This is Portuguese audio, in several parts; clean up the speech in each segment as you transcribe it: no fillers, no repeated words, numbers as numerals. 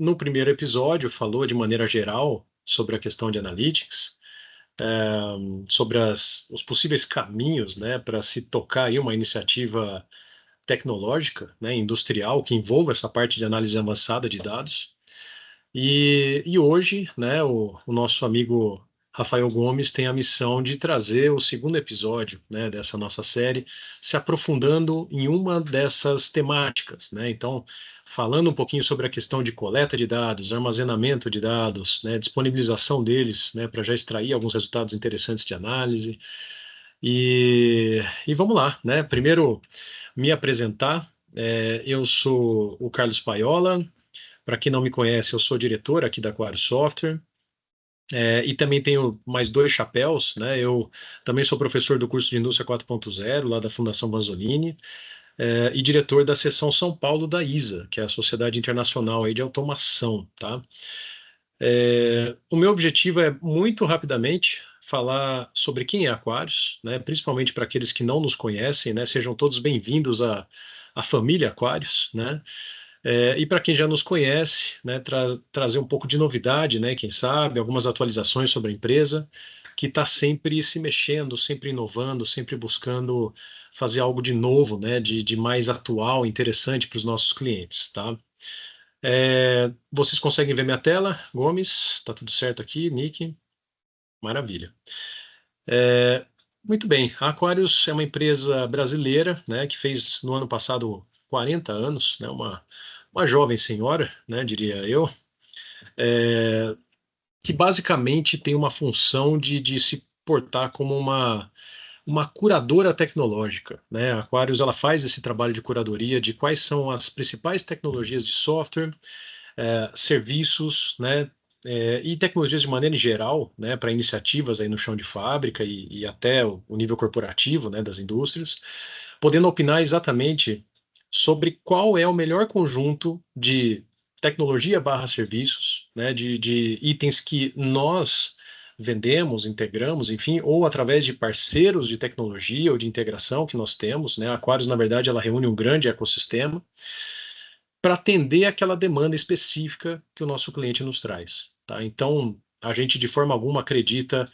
no primeiro episódio, falou de maneira geral sobre a questão de analytics, sobre os possíveis caminhos, né, para se tocar aí uma iniciativa tecnológica, né, industrial, que envolva essa parte de análise avançada de dados. E hoje, né, o nosso amigo Rafael Gomes tem a missão de trazer o segundo episódio, né, dessa nossa série, se aprofundando em uma dessas temáticas, né? Então, falando um pouquinho sobre a questão de coleta de dados, armazenamento de dados, né, disponibilização deles, né, para já extrair alguns resultados interessantes de análise. E vamos lá, né? Primeiro, me apresentar. Eu sou o Carlos Paiola. Para quem não me conhece, eu sou diretor aqui da Aquário Software, e também tenho mais dois chapéus, né? Eu também sou professor do curso de Indústria 4.0, lá da Fundação Banzolini, e diretor da seção São Paulo da ISA, que é a Sociedade Internacional aí de Automação, tá? O meu objetivo é, muito rapidamente, falar sobre quem é Aquários, né? Principalmente para aqueles que não nos conhecem, né? Sejam todos bem-vindos à família Aquários, né? E para quem já nos conhece, né, trazer um pouco de novidade, né, quem sabe, algumas atualizações sobre a empresa, que está sempre se mexendo, sempre inovando, sempre buscando fazer algo de novo, né, de mais atual, interessante para os nossos clientes, tá? Vocês conseguem ver minha tela, Gomes? Está tudo certo aqui, Nick? Maravilha. É, Muito bem, a Aquarius é uma empresa brasileira, né, que fez no ano passado 40 anos, né, uma jovem senhora, né, diria eu, é, que basicamente tem uma função de se portar como uma curadora tecnológica, né? A Aquarius ela faz esse trabalho de curadoria de quais são as principais tecnologias de software, serviços, né, e tecnologias de maneira geral, né, para iniciativas aí no chão de fábrica e até o nível corporativo, né, das indústrias, podendo opinar exatamente sobre qual é o melhor conjunto de tecnologia barra serviços, né, de itens que nós vendemos, integramos, enfim, ou através de parceiros de tecnologia ou de integração que nós temos, né? A Aquarius, na verdade, ela reúne um grande ecossistema para atender aquela demanda específica que o nosso cliente nos traz, tá? Então, a gente de forma alguma acredita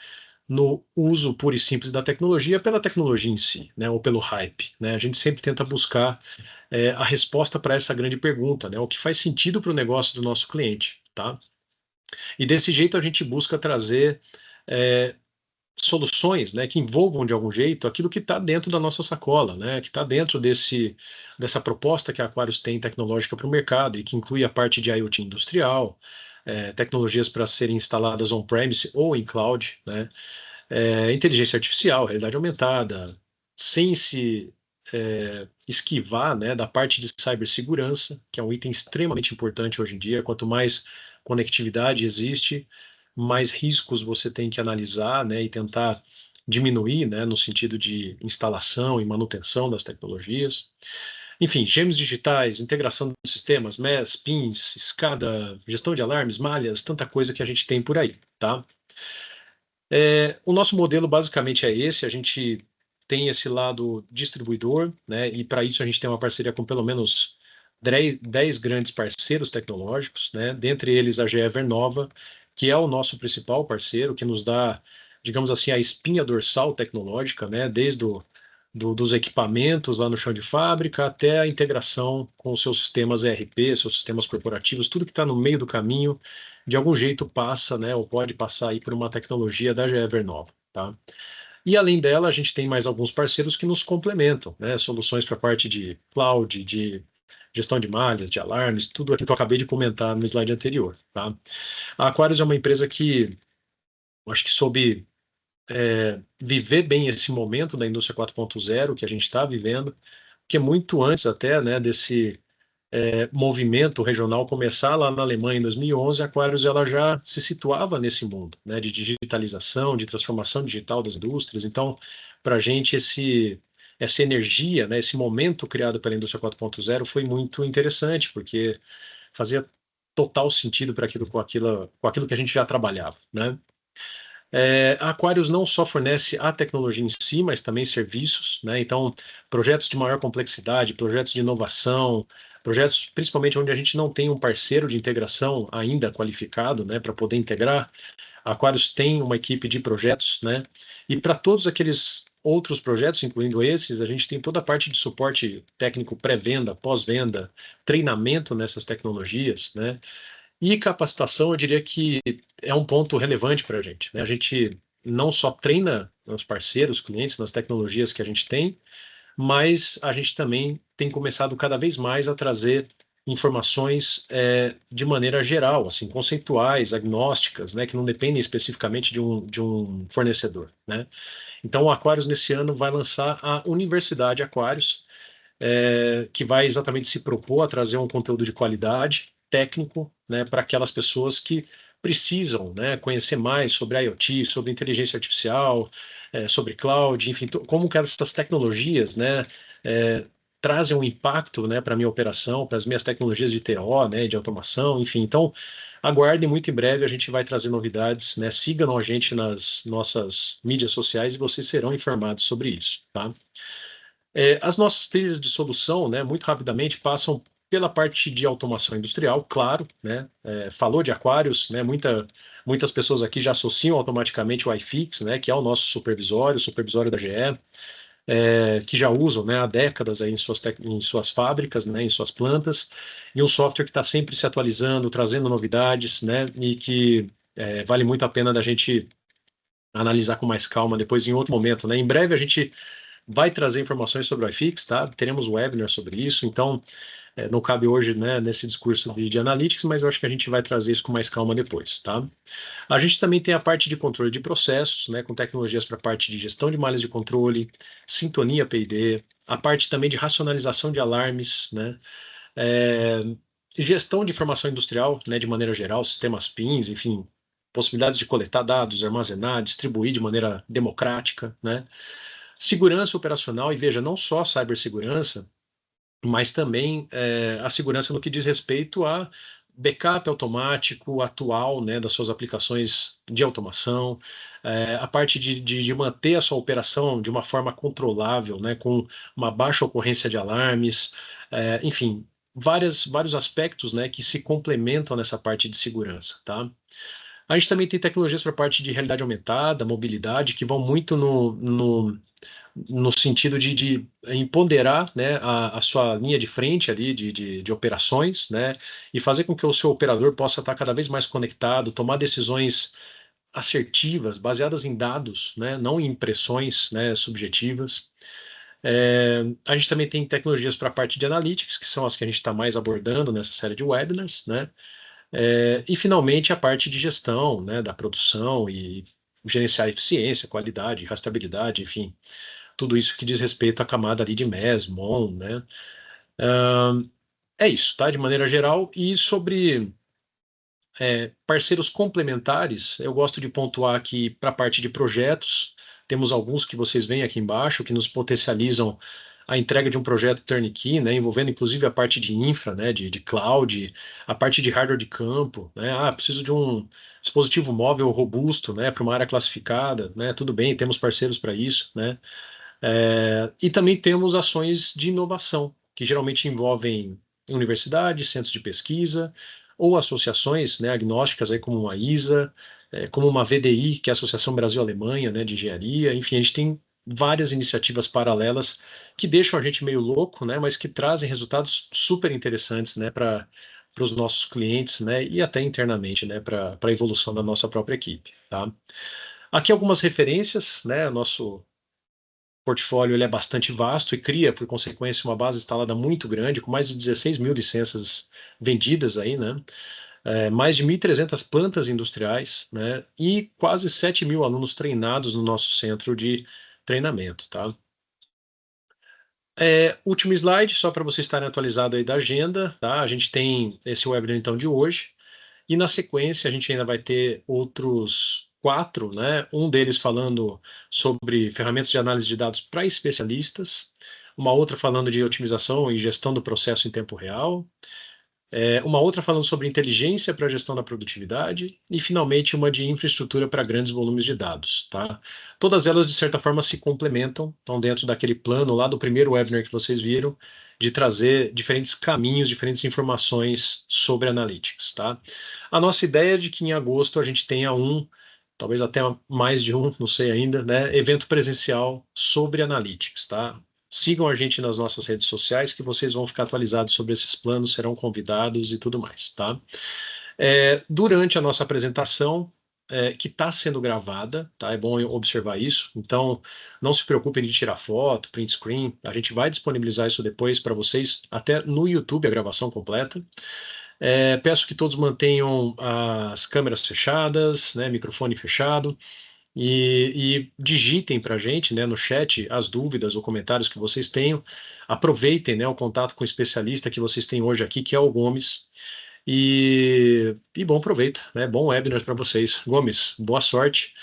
no uso puro e simples da tecnologia pela tecnologia em si, né, ou pelo hype, né? A gente sempre tenta buscar a resposta para essa grande pergunta, né? O que faz sentido para o negócio do nosso cliente, tá? E desse jeito a gente busca trazer é, soluções, né, que envolvam de algum jeito aquilo que está dentro da nossa sacola, né, que está dentro dessa proposta que a Aquarius tem tecnológica para o mercado e que inclui a parte de IoT industrial, tecnologias para serem instaladas on-premise ou em cloud, né, inteligência artificial, realidade aumentada, sem se esquivar, né, da parte de cibersegurança, que é um item extremamente importante hoje em dia. Quanto mais conectividade existe, mais riscos você tem que analisar, né, e tentar diminuir, né, no sentido de instalação e manutenção das tecnologias. Enfim, gêmeos digitais, integração de sistemas, MES, PINs, SCADA, gestão de alarmes, malhas, tanta coisa que a gente tem por aí, tá? O nosso modelo basicamente é esse, a gente tem esse lado distribuidor, né, e para isso a gente tem uma parceria com pelo menos 10 grandes parceiros tecnológicos, né, dentre eles a GE Vernova, que é o nosso principal parceiro, que nos dá, digamos assim, a espinha dorsal tecnológica, né, desde dos equipamentos lá no chão de fábrica até a integração com os seus sistemas ERP, seus sistemas corporativos, tudo que está no meio do caminho, de algum jeito passa, né, ou pode passar aí por uma tecnologia da GE Vernova, tá? E além dela, a gente tem mais alguns parceiros que nos complementam, né, soluções para a parte de cloud, de gestão de malhas, de alarmes, tudo aquilo que eu acabei de comentar no slide anterior, tá? A Aquarius é uma empresa que eu acho que soube viver bem esse momento da indústria 4.0 que a gente está vivendo, que é muito antes até, né, desse movimento regional começar lá na Alemanha em 2011, a Aquarius ela já se situava nesse mundo, né, de digitalização, de transformação digital das indústrias. Então, para a gente essa energia, né, esse momento criado pela indústria 4.0 foi muito interessante, porque fazia total sentido para aquilo com aquilo que a gente já trabalhava, né? A Aquarius não só fornece a tecnologia em si, mas também serviços, né? Então, projetos de maior complexidade, projetos de inovação, projetos principalmente onde a gente não tem um parceiro de integração ainda qualificado, né, para poder integrar. A Aquarius tem uma equipe de projetos, né? E para todos aqueles outros projetos, incluindo esses, a gente tem toda a parte de suporte técnico pré-venda, pós-venda, treinamento nessas tecnologias, né? E capacitação, eu diria que é um ponto relevante para a gente, né? A gente não só treina os parceiros, clientes nas tecnologias que a gente tem, mas a gente também tem começado cada vez mais a trazer informações de maneira geral, assim, conceituais, agnósticas, né, que não dependem especificamente de um fornecedor, né? Então, o Aquarius, nesse ano, vai lançar a Universidade Aquarius, que vai exatamente se propor a trazer um conteúdo de qualidade, técnico, né, para aquelas pessoas que precisam, né, conhecer mais sobre IoT, sobre inteligência artificial, sobre cloud, enfim, como que essas tecnologias, né, é, trazem um impacto, né, para a minha operação, para as minhas tecnologias de TO, né, de automação, enfim. Então, aguardem, muito em breve a gente vai trazer novidades, né, sigam a gente nas nossas mídias sociais e vocês serão informados sobre isso, tá? As nossas trilhas de solução, né, muito rapidamente, passam pela parte de automação industrial, claro, né, falou de aquários, né, muitas pessoas aqui já associam automaticamente o iFix, né, que é o nosso supervisório, o supervisório da GE, que já usam, né, há décadas aí em suas fábricas, né, em suas plantas, e um software que está sempre se atualizando, trazendo novidades, né, e que vale muito a pena da gente analisar com mais calma depois em outro momento, né. Em breve a gente vai trazer informações sobre o iFix, tá? Teremos um webinar sobre isso, então não cabe hoje, né, nesse discurso de analytics, mas eu acho que a gente vai trazer isso com mais calma depois, tá? A gente também tem a parte de controle de processos, né, com tecnologias para a parte de gestão de malhas de controle, sintonia PID, a parte também de racionalização de alarmes, né, é, gestão de informação industrial, né, de maneira geral, sistemas PINs, enfim, possibilidades de coletar dados, armazenar, distribuir de maneira democrática, né? Segurança operacional, e veja, não só cibersegurança, mas também a segurança no que diz respeito a backup automático atual, né, das suas aplicações de automação, a parte de manter a sua operação de uma forma controlável, né, com uma baixa ocorrência de alarmes, enfim, vários aspectos, né, que se complementam nessa parte de segurança, tá? A gente também tem tecnologias para a parte de realidade aumentada, mobilidade, que vão muito no sentido de empoderar, né, a sua linha de frente ali de operações, né, e fazer com que o seu operador possa estar cada vez mais conectado, tomar decisões assertivas, baseadas em dados, né, não em impressões, né, subjetivas. A gente também tem tecnologias para a parte de analytics, que são as que a gente está mais abordando nessa série de webinars, né, e finalmente a parte de gestão, né, da produção e gerenciar eficiência, qualidade, rastreabilidade, enfim, tudo isso que diz respeito à camada ali de MES, MON, né? É isso, tá? De maneira geral. E sobre parceiros complementares, eu gosto de pontuar aqui para a parte de projetos. Temos alguns que vocês veem aqui embaixo, que nos potencializam a entrega de um projeto turnkey, né, envolvendo inclusive a parte de infra, né, de cloud, a parte de hardware de campo, né, preciso de um dispositivo móvel robusto, né, para uma área classificada, né, tudo bem, temos parceiros para isso, né, e também temos ações de inovação, que geralmente envolvem universidades, centros de pesquisa, ou associações, né, agnósticas, aí, como uma ISA, como uma VDI, que é a Associação Brasil-Alemanha, né, de Engenharia. Enfim, a gente tem várias iniciativas paralelas que deixam a gente meio louco, né, mas que trazem resultados super interessantes, né, para os nossos clientes, né, e até internamente, né, para a evolução da nossa própria equipe, tá? Aqui algumas referências, né, nosso portfólio ele é bastante vasto e cria, por consequência, uma base instalada muito grande, com mais de 16 mil licenças vendidas aí, né? Mais de 1.300 plantas industriais, né? E quase 7 mil alunos treinados no nosso centro de treinamento, tá? Último slide, só para vocês estarem atualizados aí da agenda, tá? A gente tem esse webinar então de hoje, e na sequência a gente ainda vai ter outros quatro, né? Um deles falando sobre ferramentas de análise de dados para especialistas, uma outra falando de otimização e gestão do processo em tempo real, uma outra falando sobre inteligência para a gestão da produtividade e, finalmente, uma de infraestrutura para grandes volumes de dados, tá? Todas elas, de certa forma, se complementam, estão dentro daquele plano lá do primeiro webinar que vocês viram, de trazer diferentes caminhos, diferentes informações sobre Analytics, tá? A nossa ideia é de que em agosto a gente tenha talvez até mais de não sei ainda, né, evento presencial sobre Analytics, tá? Sigam a gente nas nossas redes sociais que vocês vão ficar atualizados sobre esses planos, serão convidados e tudo mais, tá? Durante a nossa apresentação, que está sendo gravada, tá? É bom observar isso. Então, não se preocupem de tirar foto, print screen. A gente vai disponibilizar isso depois para vocês, até no YouTube, a gravação completa. Peço que todos mantenham as câmeras fechadas, né, microfone fechado, e digitem para a gente, né, no chat as dúvidas ou comentários que vocês tenham. Aproveitem, né, o contato com o especialista que vocês têm hoje aqui, que é o Gomes. E bom proveito, né? Bom webinar para vocês. Gomes, boa sorte.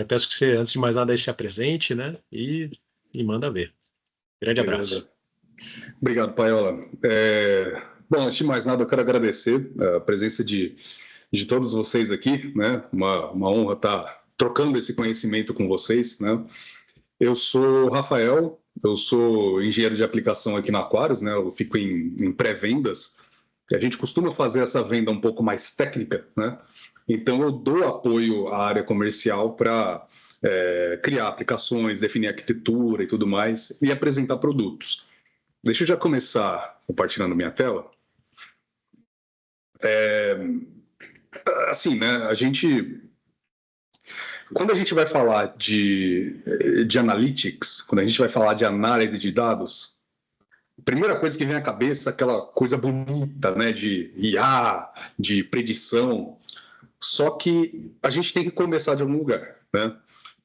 Peço que você, antes de mais nada, aí se apresente, né? E manda ver. Grande Beleza. abraço. Obrigado, Paiola. Bom, antes de mais nada, eu quero agradecer a presença de todos vocês aqui, né? Uma honra estar trocando esse conhecimento com vocês, né? Eu sou o Rafael, eu sou engenheiro de aplicação aqui na Aquarius, né? Eu fico em pré-vendas. A gente costuma fazer essa venda um pouco mais técnica, né? Então, eu dou apoio à área comercial para criar aplicações, definir arquitetura e tudo mais, e apresentar produtos. Deixa eu já começar compartilhando minha tela. Assim, né? Quando a gente vai falar de analytics, quando a gente vai falar de análise de dados, a primeira coisa que vem à cabeça é aquela coisa bonita, né, de IA, de predição. Só que a gente tem que começar de algum lugar, né?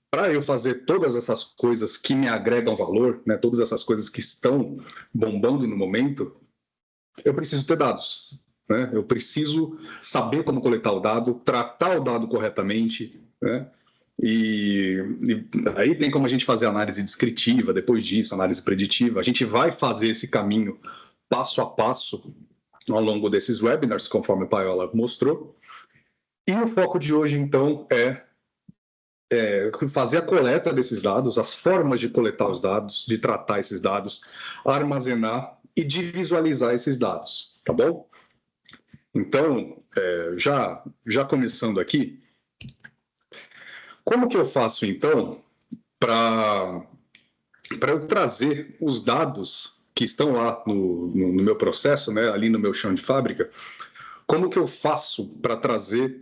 Para eu fazer todas essas coisas que me agregam valor, né, todas essas coisas que estão bombando no momento, eu preciso ter dados, né? Eu preciso saber como coletar o dado, tratar o dado corretamente, né? E aí tem como a gente fazer análise descritiva, depois disso, análise preditiva. A gente vai fazer esse caminho passo a passo ao longo desses webinars, conforme a Paiola mostrou. E o foco de hoje, então, é fazer a coleta desses dados, as formas de coletar os dados, de tratar esses dados, armazenar e de visualizar esses dados, tá bom? Então, já começando aqui, como que eu faço, então, para eu trazer os dados que estão lá no meu processo, né, ali no meu chão de fábrica, como que eu faço para trazer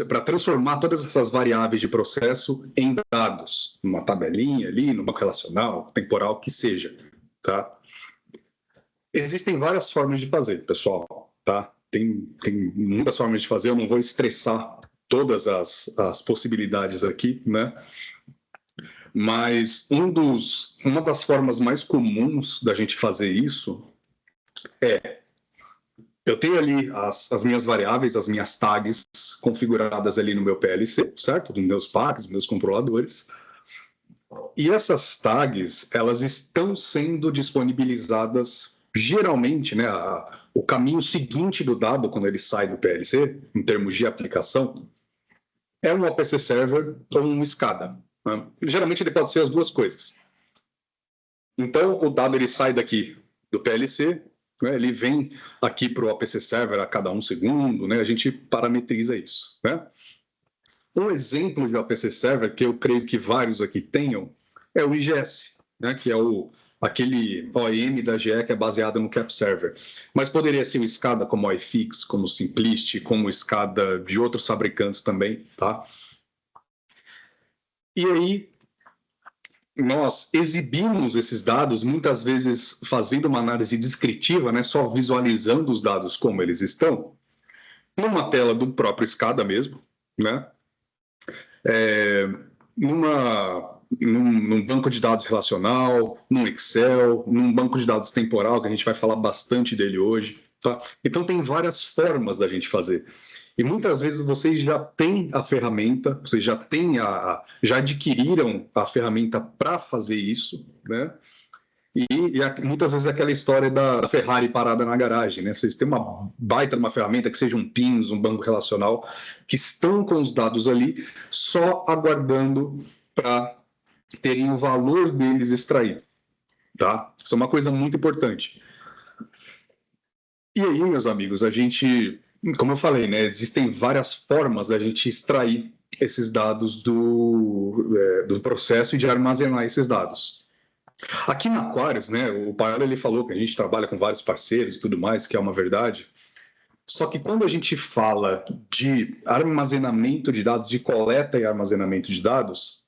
para transformar todas essas variáveis de processo em dados, numa tabelinha ali, no banco relacional, temporal, que seja, tá? Existem várias formas de fazer, pessoal, tá? Tem muitas formas de fazer, eu não vou estressar todas as possibilidades aqui, né? Mas uma das formas mais comuns da gente fazer isso eu tenho ali as minhas variáveis, as minhas tags configuradas ali no meu PLC, certo? Dos meus packs, dos meus controladores. E essas tags, elas estão sendo disponibilizadas, geralmente, né? O caminho seguinte do dado, quando ele sai do PLC, em termos de aplicação, é um OPC Server ou um SCADA. Né? Geralmente ele pode ser as duas coisas. Então, o dado ele sai daqui do PLC, né, ele vem aqui para o OPC Server a cada 1 segundo, né, a gente parametriza isso. Né? Um exemplo de OPC Server, que eu creio que vários aqui tenham, é o IGS, né, que é aquele OEM da GE que é baseado no Cap Server. Mas poderia ser o SCADA como o iFix, como o Simplist, como o SCADA de outros fabricantes também. Tá? E aí, nós exibimos esses dados, muitas vezes fazendo uma análise descritiva, né, só visualizando os dados como eles estão, numa tela do próprio SCADA mesmo, né, num banco de dados relacional, num Excel, num banco de dados temporal, que a gente vai falar bastante dele hoje. Tá? Então, tem várias formas da gente fazer. E muitas vezes vocês já têm a ferramenta, vocês já já adquiriram a ferramenta para fazer isso, né? E muitas vezes é aquela história da Ferrari parada na garagem, né? Vocês têm uma baita uma ferramenta que seja um PINS, um banco relacional, que estão com os dados ali, só aguardando para terem o valor deles extraído. tá? Isso é uma coisa muito importante. E aí, meus amigos, a gente, como eu falei, né, existem várias formas da gente extrair esses dados do processo e de armazenar esses dados. Aqui na Aquarius, né, o Paola ele falou que a gente trabalha com vários parceiros e tudo mais, que é uma verdade. Só que quando a gente fala de armazenamento de dados, de coleta e armazenamento de dados,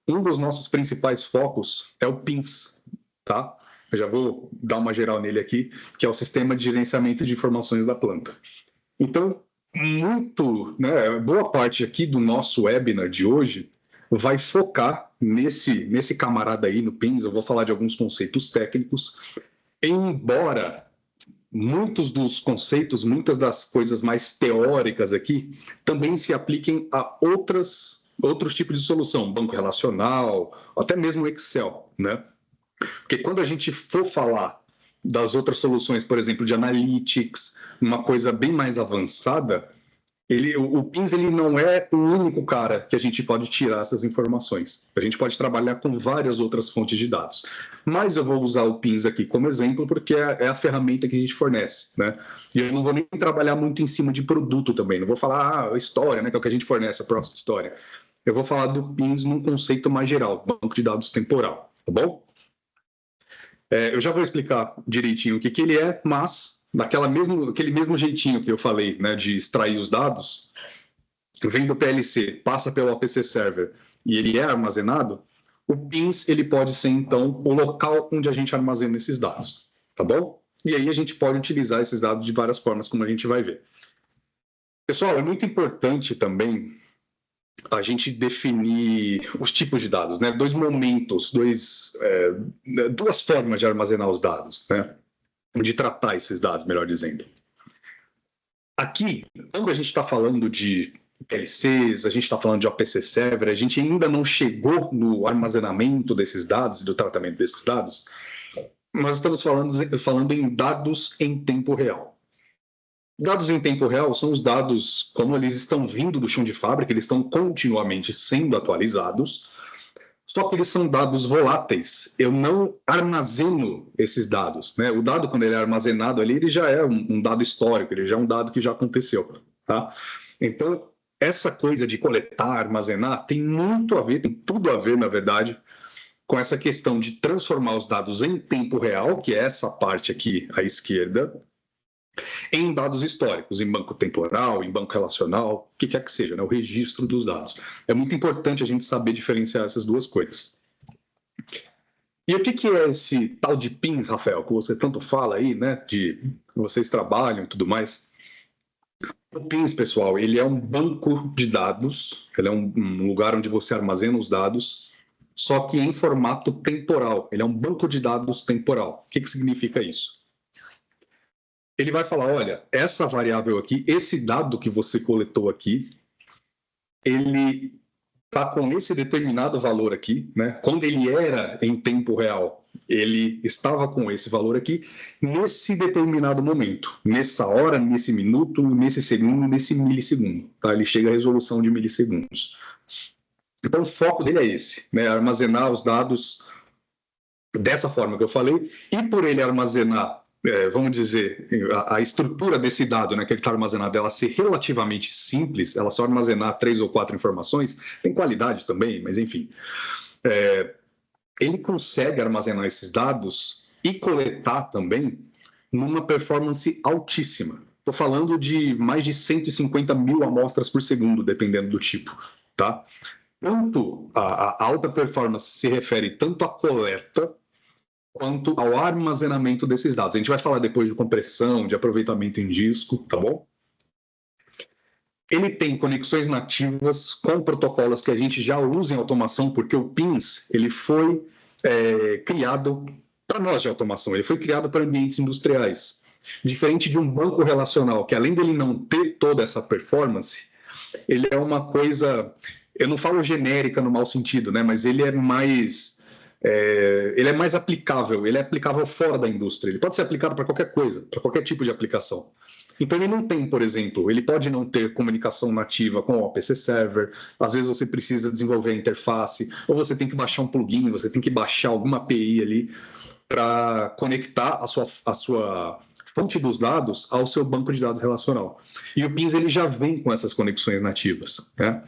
um dos nossos principais focos é o PINS, tá? Eu já vou dar uma geral nele aqui, que é o Sistema de Gerenciamento de Informações da Planta. Então, boa parte aqui do nosso webinar de hoje vai focar nesse camarada aí, no PINS. Eu vou falar de alguns conceitos técnicos, embora muitos dos conceitos, muitas das coisas mais teóricas aqui, também se apliquem a outros tipos de solução, banco relacional, até mesmo Excel, né? Porque quando a gente for falar das outras soluções, por exemplo, de analytics, uma coisa bem mais avançada, o PINS ele não é o único cara que a gente pode tirar essas informações. A gente pode trabalhar com várias outras fontes de dados. Mas eu vou usar o PINS aqui como exemplo porque é a ferramenta que a gente fornece, né? E eu não vou nem trabalhar muito em cima de produto também. Não vou falar história, né? Que é o que a gente fornece, a Profit História. Eu vou falar do PINS num conceito mais geral, banco de dados temporal, tá bom? Eu já vou explicar direitinho o que ele é, mas aquele mesmo jeitinho que eu falei, né, de extrair os dados, vem do PLC, passa pelo APC Server e ele é armazenado, o PINS ele pode ser, então, o local onde a gente armazena esses dados, tá bom? E aí a gente pode utilizar esses dados de várias formas, como a gente vai ver. Pessoal, é muito importante também a gente definir os tipos de dados, né? Duas formas de armazenar os dados, né? De tratar esses dados, melhor dizendo. Aqui, quando a gente está falando de PLCs, a gente está falando de OPC Server, a gente ainda não chegou no armazenamento desses dados e do tratamento desses dados, nós estamos falando em dados em tempo real. Dados em tempo real são os dados, como eles estão vindo do chão de fábrica, eles estão continuamente sendo atualizados, só que eles são dados voláteis. Eu não armazeno esses dados, né? O dado, quando ele é armazenado ali, ele já é um dado histórico, ele já é um dado que já aconteceu, tá? Então, essa coisa de coletar, armazenar, tem muito a ver, tem tudo a ver, na verdade, com essa questão de transformar os dados em tempo real, que é essa parte aqui à esquerda, em dados históricos, em banco temporal, em banco relacional, o que quer que seja, né? O registro dos dados. É muito importante a gente saber diferenciar essas duas coisas. E o que é esse tal de PINS, Rafael, que você tanto fala aí, né? De vocês trabalham e tudo mais. O PINS, pessoal, ele é um banco de dados, ele é um lugar onde você armazena os dados, só que em formato temporal. Ele é um banco de dados temporal. O que significa isso? Ele vai falar, olha, essa variável aqui, esse dado que você coletou aqui, ele está com esse determinado valor aqui, né? Quando ele era em tempo real, ele estava com esse valor aqui, nesse determinado momento, nessa hora, nesse minuto, nesse segundo, nesse milissegundo. Tá? Ele chega à resolução de milissegundos. Então, o foco dele é esse, né? Armazenar os dados dessa forma que eu falei, e por ele armazenar vamos dizer, a estrutura desse dado, né, que ele está armazenado, ela ser relativamente simples, ela só armazenar 3 ou 4 informações, tem qualidade também, mas enfim. Ele consegue armazenar esses dados e coletar também numa performance altíssima. Estou falando de mais de 150 mil amostras por segundo, dependendo do tipo, tá? Tanto a alta performance se refere tanto à coleta quanto ao armazenamento desses dados. A gente vai falar depois de compressão, de aproveitamento em disco, tá bom? Ele tem conexões nativas com protocolos que a gente já usa em automação, porque o PINS ele foi criado para nós de automação, ele foi criado para ambientes industriais. Diferente de um banco relacional, que além dele não ter toda essa performance, ele é uma coisa, eu não falo genérica no mau sentido, né? Mas ele é mais aplicável, ele é aplicável fora da indústria, ele pode ser aplicado para qualquer coisa, para qualquer tipo de aplicação. Então, ele não tem, por exemplo, ele pode não ter comunicação nativa com o OPC Server, às vezes você precisa desenvolver a interface, ou você tem que baixar um plugin, você tem que baixar alguma API ali para conectar a sua fonte dos dados ao seu banco de dados relacional. E o PINS ele já vem com essas conexões nativas, né?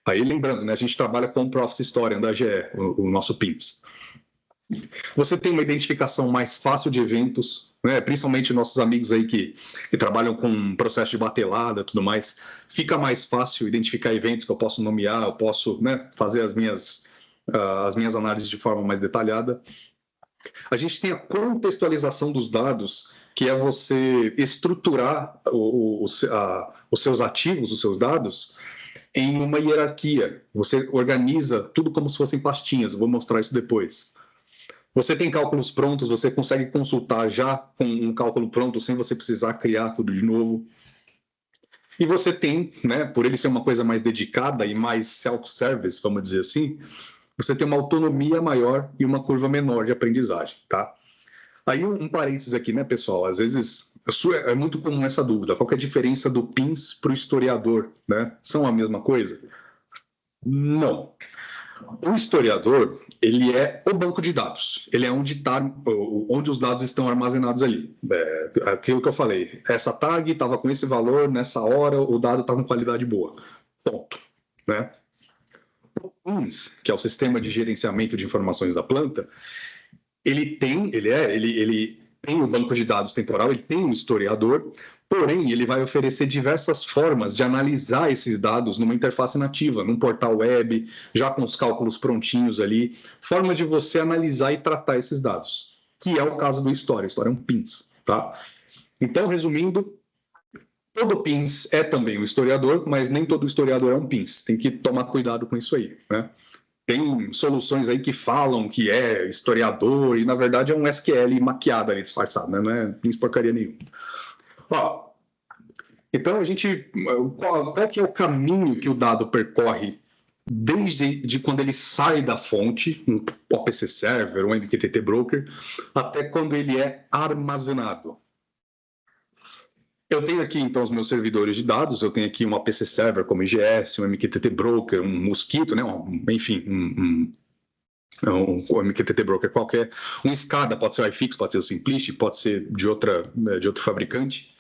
Aí, lembrando, né, a gente trabalha com o Process Historian da GE, o nosso PINS. Você tem uma identificação mais fácil de eventos, né? Principalmente nossos amigos aí que trabalham com processo de batelada e tudo mais, fica mais fácil identificar eventos que eu posso nomear, eu posso, né, fazer as minhas análises de forma mais detalhada. A gente tem a contextualização dos dados, que é você estruturar os seus ativos, os seus dados, em uma hierarquia. Você organiza tudo como se fossem pastinhas, eu vou mostrar isso depois. Você tem cálculos prontos, você consegue consultar já com um cálculo pronto, sem você precisar criar tudo de novo. E você tem, né, por ele ser uma coisa mais dedicada e mais self-service, vamos dizer assim, você tem uma autonomia maior e uma curva menor de aprendizagem, tá? Aí um parênteses aqui, né, pessoal? Às vezes é muito comum essa dúvida. Qual que é a diferença do PINS para o historiador, né? São a mesma coisa? Não. O historiador, ele é o banco de dados. Ele é onde os dados estão armazenados ali. Aquilo que eu falei. Essa tag estava com esse valor, nessa hora, o dado está com qualidade boa. Ponto. Né? O PINS, que é o Sistema de Gerenciamento de Informações da Planta, ele tem o banco de dados temporal, ele tem um historiador, porém, ele vai oferecer diversas formas de analisar esses dados numa interface nativa, num portal web, já com os cálculos prontinhos ali, forma de você analisar e tratar esses dados, que é o caso do História. História é um PINS, tá? Então, resumindo, todo PINS é também um historiador, mas nem todo historiador é um PINS. Tem que tomar cuidado com isso aí, né? Tem soluções aí que falam que é historiador e, na verdade, é um SQL maquiado ali, disfarçado, né? Não é PINS porcaria nenhuma. Ó, então, qual que é o caminho que o dado percorre desde quando ele sai da fonte, um OPC Server, um MQTT Broker, até quando ele é armazenado? Eu tenho aqui, então, os meus servidores de dados, eu tenho aqui um APC Server como IGS, um MQTT Broker, um Mosquito, né? Enfim, um MQTT Broker qualquer, um SCADA, pode ser o iFix, pode ser o Simplist, pode ser de outro fabricante.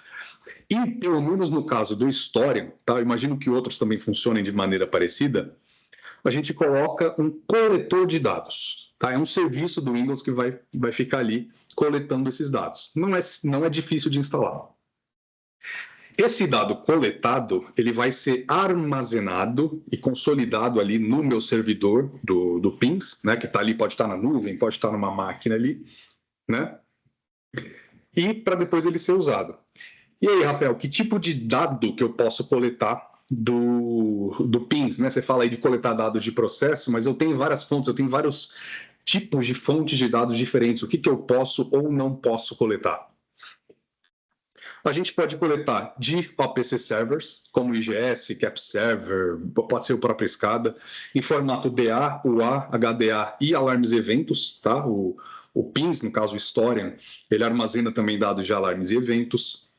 E, pelo menos no caso do Historian, tá? Eu imagino que outros também funcionem de maneira parecida, a gente coloca um coletor de dados. Tá? É um serviço do Windows que vai ficar ali coletando esses dados. Não é difícil de instalar. Esse dado coletado, ele vai ser armazenado e consolidado ali no meu servidor do PINS, né, que está ali, pode estar na nuvem, pode estar numa máquina ali, né? E para depois ele ser usado. E aí, Rafael, que tipo de dado que eu posso coletar do PINS, né? Você fala aí de coletar dados de processo, mas eu tenho várias fontes, eu tenho vários tipos de fontes de dados diferentes. O que eu posso ou não posso coletar? A gente pode coletar de OPC servers, como IGS, Cap Server, pode ser o próprio SCADA, em formato DA, UA, HDA e alarmes e eventos, tá? O PINS, no caso o Historian, ele armazena também dados de alarmes e eventos.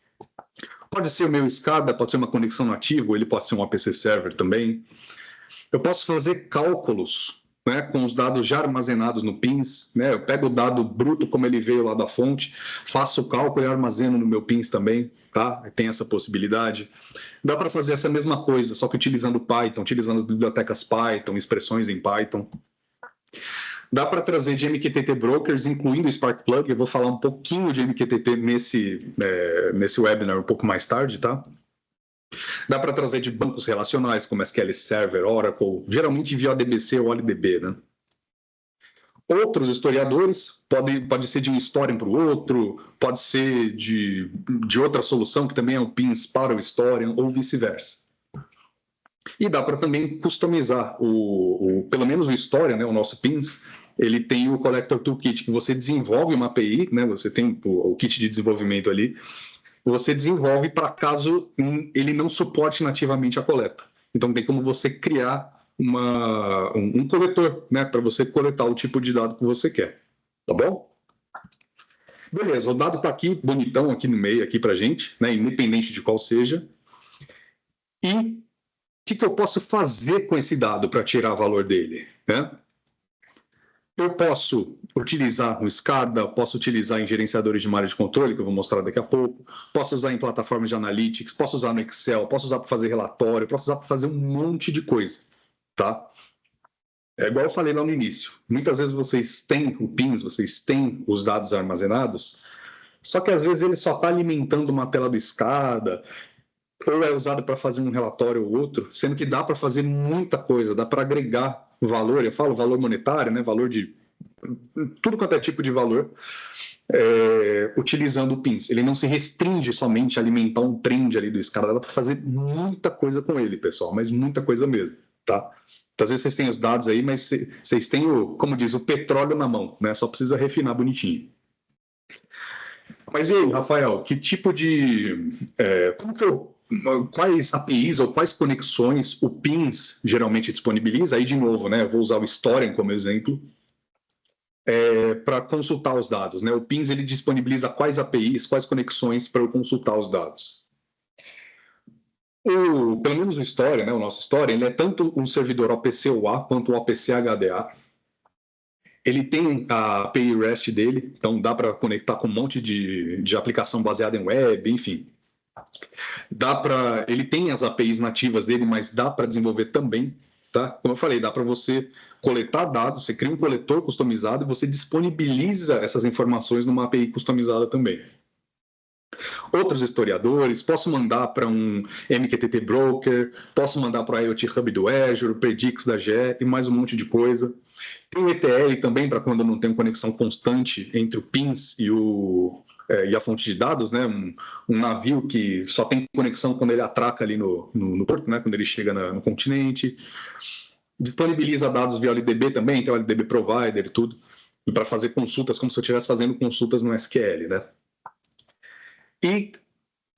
Pode ser o meu SCADA, pode ser uma conexão nativa, ele pode ser um APC Server também. Eu posso fazer cálculos, né, com os dados já armazenados no PINS, né? Eu pego o dado bruto como ele veio lá da fonte, faço o cálculo e armazeno no meu PINS também, tá? Tem essa possibilidade. Dá para fazer essa mesma coisa, só que utilizando Python, utilizando as bibliotecas Python, expressões em Python. Dá para trazer de MQTT Brokers, incluindo o Sparkplug. Eu vou falar um pouquinho de MQTT nesse webinar um pouco mais tarde, tá? Dá para trazer de bancos relacionais, como SQL Server, Oracle, geralmente via ODBC ou OLDB, né? Outros historiadores, pode ser de um Historian para o outro, pode ser de outra solução, que também é o PINS para o Historian, ou vice-versa. E dá para também customizar, pelo menos o Historian, né, o nosso PINS, ele tem o Collector Toolkit, que você desenvolve uma API, né, você tem o kit de desenvolvimento ali, você desenvolve para caso ele não suporte nativamente a coleta. Então, tem como você criar um coletor, né, para você coletar o tipo de dado que você quer. Tá bom? Beleza, o dado está aqui, bonitão, aqui no meio, aqui para gente, né, independente de qual seja. E o que eu posso fazer com esse dado para tirar o valor dele, né? Eu posso utilizar no SCADA, posso utilizar em gerenciadores de malha de controle, que eu vou mostrar daqui a pouco, posso usar em plataformas de analytics, posso usar no Excel, posso usar para fazer relatório, posso usar para fazer um monte de coisa, tá? É igual eu falei lá no início, muitas vezes vocês têm o PINs, vocês têm os dados armazenados, só que às vezes ele só está alimentando uma tela do SCADA, ou é usado para fazer um relatório ou outro, sendo que dá para fazer muita coisa, dá para agregar valor, eu falo valor monetário, né, valor de tudo quanto é tipo de valor, utilizando o PINs. Ele não se restringe somente a alimentar um trend ali do SCADA, dá para fazer muita coisa com ele, pessoal, mas muita coisa mesmo, tá? Então, às vezes vocês têm os dados aí, mas vocês têm, como diz, o petróleo na mão, né? Só precisa refinar bonitinho. Mas e aí, Rafael, que tipo de... quais APIs ou quais conexões o PINs geralmente disponibiliza? Aí, de novo, né? Eu vou usar o Historian como exemplo, para consultar os dados, né? O PINs ele disponibiliza quais APIs, quais conexões para eu consultar os dados. Pelo menos o Historian, né? O nosso Historian, ele é tanto um servidor OPC-UA quanto o OPC-HDA. Ele tem a API REST dele, então dá para conectar com um monte de aplicação baseada em web, enfim. Ele tem as APIs nativas dele, mas dá para desenvolver também, tá? Como eu falei, dá para você coletar dados, você cria um coletor customizado e você disponibiliza essas informações numa API customizada também. Outros historiadores, posso mandar para um MQTT Broker, posso mandar para o IoT Hub do Azure, o Predix da GE e mais um monte de coisa. Tem o ETL também para quando não tem conexão constante entre o PINs e a fonte de dados, né? Um navio que só tem conexão quando ele atraca ali no porto, né? Quando ele chega no continente. Disponibiliza dados via LDB também, tem o LDB Provider e tudo, para fazer consultas como se eu estivesse fazendo consultas no SQL, né? E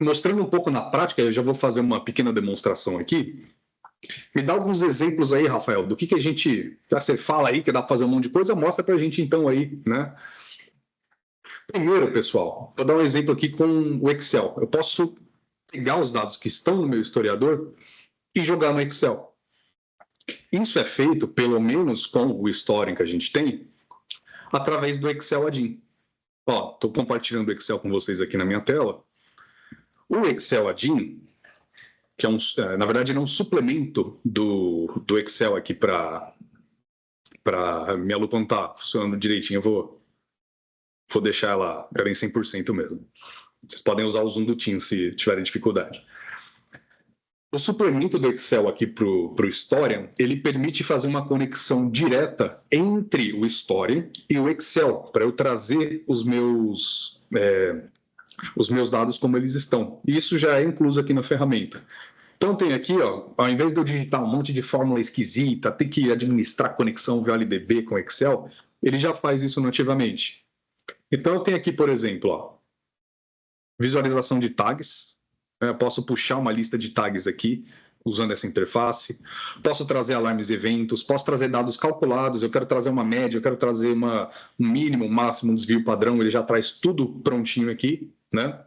mostrando um pouco na prática, eu já vou fazer uma pequena demonstração aqui. Me dá alguns exemplos aí, Rafael, do que a gente... Já você fala aí que dá para fazer um monte de coisa, mostra para a gente então aí, né? Primeiro, pessoal, vou dar um exemplo aqui com o Excel. Eu posso pegar os dados que estão no meu historiador e jogar no Excel. Isso é feito, pelo menos com o Historian que a gente tem, através do Excel Add-in. Ó, estou compartilhando o Excel com vocês aqui na minha tela. O Excel Add-in, que na verdade é um suplemento do Excel aqui para minha lupa não está funcionando direitinho, eu vou deixar ela em 100% mesmo. Vocês podem usar o Zoom do Teams se tiverem dificuldade. O suplemento do Excel aqui para o Historian, ele permite fazer uma conexão direta entre o Historian e o Excel, para eu trazer os meus dados como eles estão. Isso já é incluso aqui na ferramenta. Então tem aqui, ó, ao invés de eu digitar um monte de fórmula esquisita, ter que administrar conexão via LDB com Excel, ele já faz isso nativamente. Então eu tenho aqui, por exemplo, ó, visualização de tags. Eu posso puxar uma lista de tags aqui, usando essa interface. Posso trazer alarmes de eventos, posso trazer dados calculados, eu quero trazer uma média, eu quero trazer um mínimo, um máximo, um desvio padrão, ele já traz tudo prontinho aqui, né?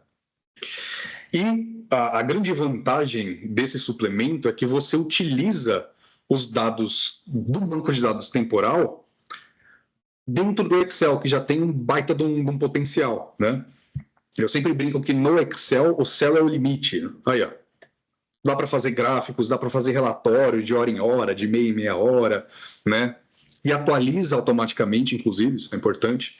E a grande vantagem desse suplemento é que você utiliza os dados do banco de dados temporal dentro do Excel, que já tem um baita de um potencial, né? Eu sempre brinco que no Excel o céu é o limite. Aí, ó. Dá para fazer gráficos, dá para fazer relatório de hora em hora, de meia em meia hora, né? E atualiza automaticamente, inclusive, isso é importante.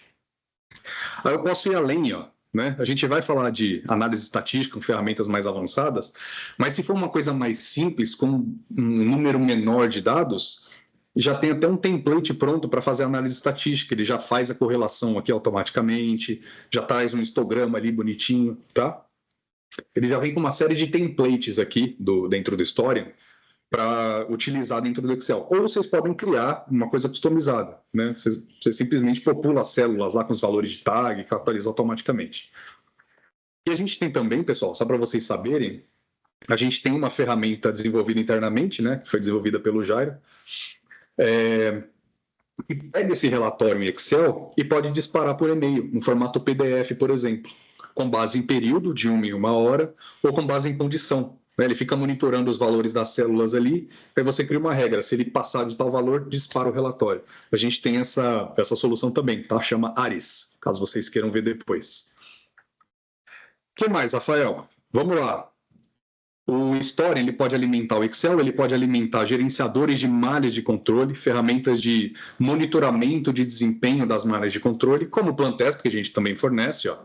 Aí eu posso ir além, ó. Né? A gente vai falar de análise estatística com ferramentas mais avançadas, mas se for uma coisa mais simples, com um número menor de dados, já tem até um template pronto para fazer análise estatística, ele já faz a correlação aqui automaticamente, já traz um histograma ali bonitinho, tá? Ele já vem com uma série de templates aqui dentro do Historian para utilizar dentro do Excel. Ou vocês podem criar uma coisa customizada, né? Você simplesmente popula as células lá com os valores de tag que atualiza automaticamente. E a gente tem também, pessoal, só para vocês saberem, a gente tem uma ferramenta desenvolvida internamente, né? Que foi desenvolvida pelo Jairo, e pega esse relatório em Excel e pode disparar por e-mail, no formato PDF, por exemplo, com base em período de 1 hora ou com base em condição. Ele fica monitorando os valores das células ali, aí você cria uma regra, se ele passar de tal valor, dispara o relatório. A gente tem essa solução também, tá? Chama Aris, caso vocês queiram ver depois. O que mais, Rafael? Vamos lá. O Story ele pode alimentar o Excel, ele pode alimentar gerenciadores de malhas de controle, ferramentas de monitoramento de desempenho das malhas de controle, como o Plantest, que a gente também fornece, ó,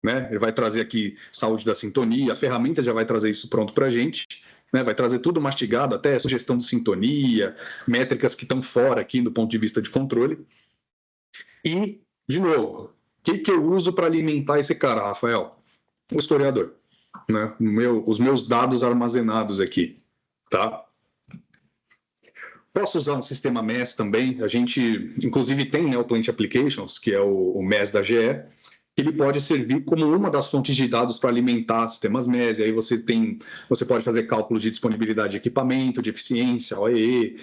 né? Ele vai trazer aqui saúde da sintonia, a ferramenta já vai trazer isso pronto para a gente, né? Vai trazer tudo mastigado, até sugestão de sintonia, métricas que estão fora aqui do ponto de vista de controle. E, de novo, o que eu uso para alimentar esse cara, Rafael? O historiador. Né? Os meus dados armazenados aqui, tá? Posso usar um sistema MES também. A gente, inclusive, tem, né, o Plant Applications, que é o MES da GE, que ele pode servir como uma das fontes de dados para alimentar sistemas MES. E aí você pode fazer cálculo de disponibilidade de equipamento, de eficiência, OEE,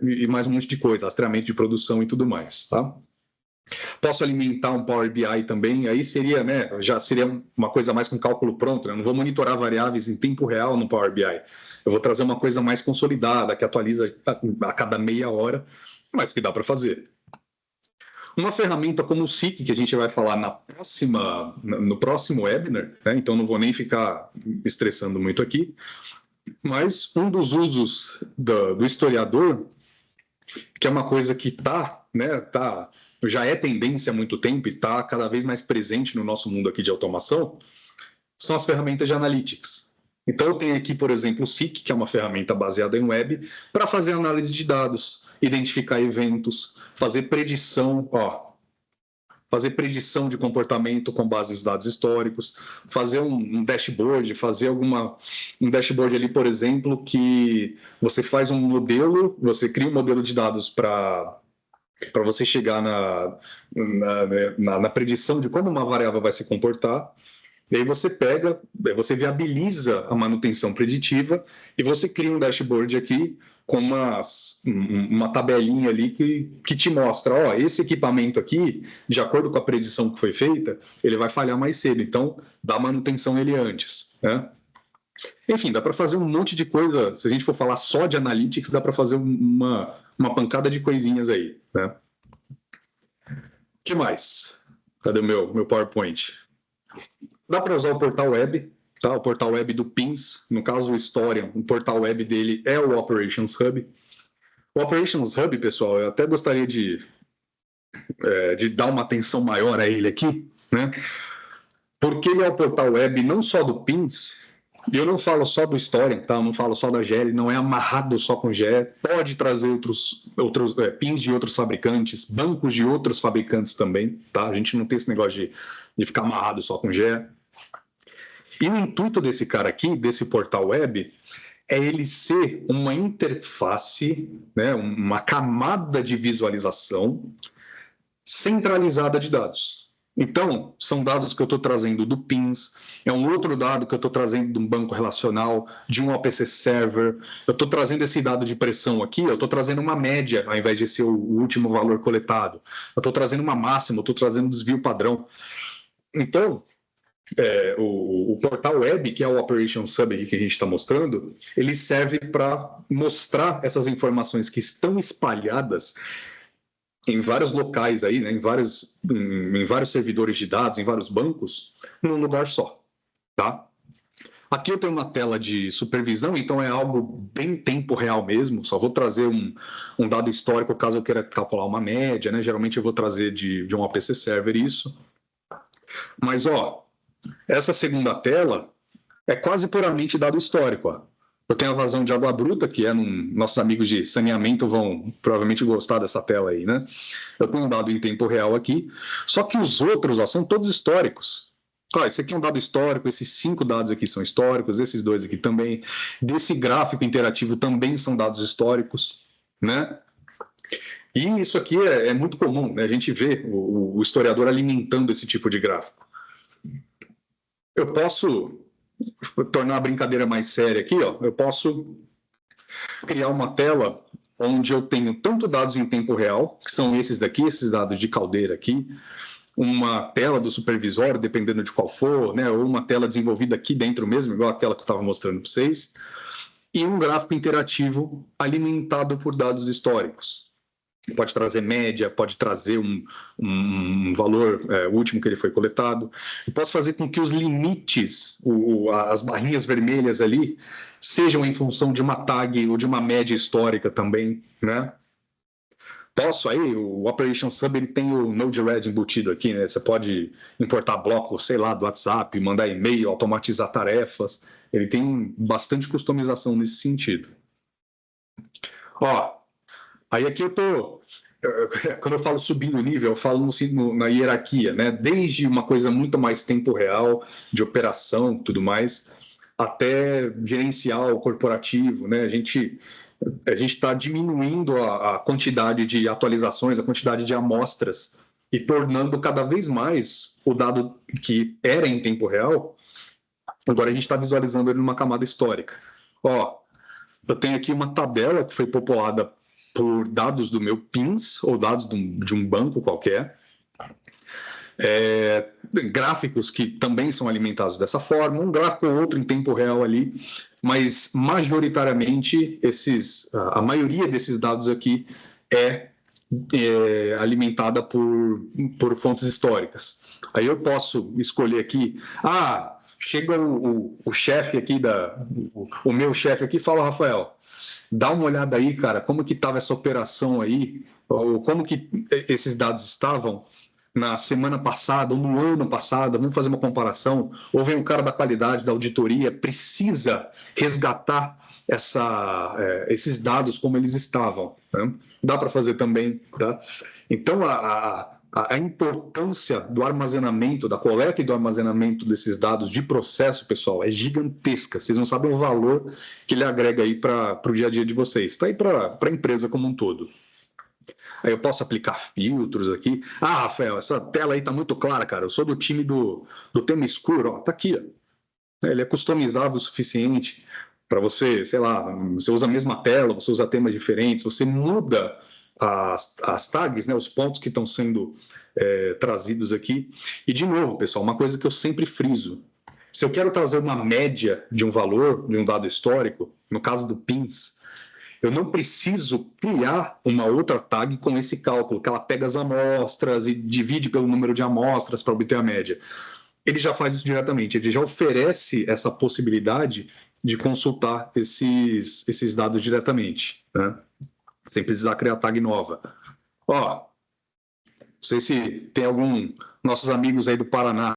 e mais um monte de coisa, rastreamento de produção e tudo mais, tá? Posso alimentar um Power BI também, aí seria, né, já seria uma coisa mais com cálculo pronto, né? Não vou monitorar variáveis em tempo real no Power BI. Eu vou trazer uma coisa mais consolidada, que atualiza a cada meia hora, mas que dá para fazer. Uma ferramenta como o Seek, que a gente vai falar no próximo webinar, né? Então não vou nem ficar estressando muito aqui, mas um dos usos do historiador, que é uma coisa que já é tendência há muito tempo e está cada vez mais presente no nosso mundo aqui de automação, são as ferramentas de analytics. Então, eu tenho aqui, por exemplo, o Seek, que é uma ferramenta baseada em web, para fazer análise de dados, identificar eventos, fazer predição de comportamento com base nos dados históricos, fazer um dashboard, um dashboard ali, por exemplo, que você faz um modelo, você cria um modelo de dados para você chegar na predição de como uma variável vai se comportar. E aí você viabiliza a manutenção preditiva e você cria um dashboard aqui com uma tabelinha ali que te mostra, ó, esse equipamento aqui, de acordo com a predição que foi feita, ele vai falhar mais cedo, então dá manutenção nele antes, né? Enfim, dá para fazer um monte de coisa. Se a gente for falar só de analytics, dá para fazer uma pancada de coisinhas aí, né? O que mais? Cadê o meu PowerPoint? Dá para usar o portal web, tá? O portal web do PINS, no caso o Historian, o portal web dele é o Operations Hub. O Operations Hub, pessoal, eu até gostaria de dar uma atenção maior a ele aqui, né? Porque ele é o portal web não só do PINS, e eu não falo só do Historian, tá? Eu não falo só da GE, ele não é amarrado só com GE, pode trazer outros PINs de outros fabricantes, bancos de outros fabricantes também, tá? A gente não tem esse negócio de ficar amarrado só com GE. E o intuito desse cara aqui, desse portal web, é ele ser uma interface, né, uma camada de visualização centralizada de dados. Então, são dados que eu estou trazendo do PINS, é um outro dado que eu estou trazendo de um banco relacional, de um OPC Server, eu estou trazendo esse dado de pressão aqui, eu estou trazendo uma média, ao invés de ser o último valor coletado. Eu estou trazendo uma máxima, eu estou trazendo um desvio padrão. Então, o portal web, que é o Operations Hub que a gente está mostrando, ele serve para mostrar essas informações que estão espalhadas em vários locais aí, né, em vários servidores de dados, em vários bancos, num lugar só, tá? Aqui eu tenho uma tela de supervisão, então é algo bem tempo real mesmo, só vou trazer um dado histórico caso eu queira calcular uma média, né? Geralmente eu vou trazer de um OPC Server isso. Mas, essa segunda tela é quase puramente dado histórico, ó. Eu tenho a vazão de água bruta, que nossos amigos de saneamento vão provavelmente gostar dessa tela aí, né? Eu tenho um dado em tempo real aqui, só que os outros são todos históricos. Esse aqui é um dado histórico, esses 5 dados aqui são históricos, esses 2 aqui também. Desse gráfico interativo também são dados históricos, né? E isso aqui é muito comum, né? A gente vê o historiador alimentando esse tipo de gráfico. Eu posso tornar a brincadeira mais séria aqui, ó. Eu posso criar uma tela onde eu tenho tanto dados em tempo real, que são esses daqui, esses dados de caldeira aqui, uma tela do supervisório, dependendo de qual for, né, ou uma tela desenvolvida aqui dentro mesmo, igual a tela que eu estava mostrando para vocês, e um gráfico interativo alimentado por dados históricos. Pode trazer média, pode trazer um valor último que ele foi coletado. Eu posso fazer com que os limites, as barrinhas vermelhas ali, sejam em função de uma tag ou de uma média histórica também, né? Posso aí, o Operation Sub ele tem o Node-RED embutido aqui, né? Você pode importar bloco, sei lá, do WhatsApp, mandar e-mail, automatizar tarefas. Ele tem bastante customização nesse sentido. Ó, aí aqui eu tô... Quando eu falo subindo o nível, eu falo na hierarquia, né? Desde uma coisa muito mais tempo real, de operação, tudo mais, até gerencial, corporativo, né? A gente está diminuindo a quantidade de atualizações, a quantidade de amostras e tornando cada vez mais o dado que era em tempo real, agora a gente está visualizando ele numa camada histórica. Ó, eu tenho aqui uma tabela que foi populada por dados do meu PINS ou dados de um banco qualquer, gráficos que também são alimentados dessa forma, um gráfico ou outro em tempo real ali, mas majoritariamente a maioria desses dados aqui é alimentada por fontes históricas. Aí eu posso escolher aqui, chega o chefe aqui, o meu chefe aqui fala, Rafael, dá uma olhada aí, cara, como que estava essa operação aí, ou como que esses dados estavam na semana passada ou no ano passado, vamos fazer uma comparação, ou vem um cara da qualidade, da auditoria, precisa resgatar esses dados como eles estavam. Né? Dá para fazer também. Tá? Então, a importância do armazenamento, da coleta e do armazenamento desses dados de processo, pessoal, é gigantesca. Vocês não sabem o valor que ele agrega aí para o dia a dia de vocês. Está aí para a empresa como um todo. Aí eu posso aplicar filtros aqui. Rafael, essa tela aí tá muito clara, cara. Eu sou do time do tema escuro. Ó, tá aqui. Ó. Ele é customizável o suficiente para você, sei lá, você usa a mesma tela, você usa temas diferentes, você muda as tags, né, os pontos que estão sendo trazidos aqui. E, de novo, pessoal, uma coisa que eu sempre friso. Se eu quero trazer uma média de um valor, de um dado histórico, no caso do PINS, eu não preciso criar uma outra tag com esse cálculo, que ela pega as amostras e divide pelo número de amostras para obter a média. Ele já faz isso diretamente, ele já oferece essa possibilidade de consultar esses dados diretamente, né? Sem precisar criar tag nova. Ó, não sei se tem nossos amigos aí do Paraná.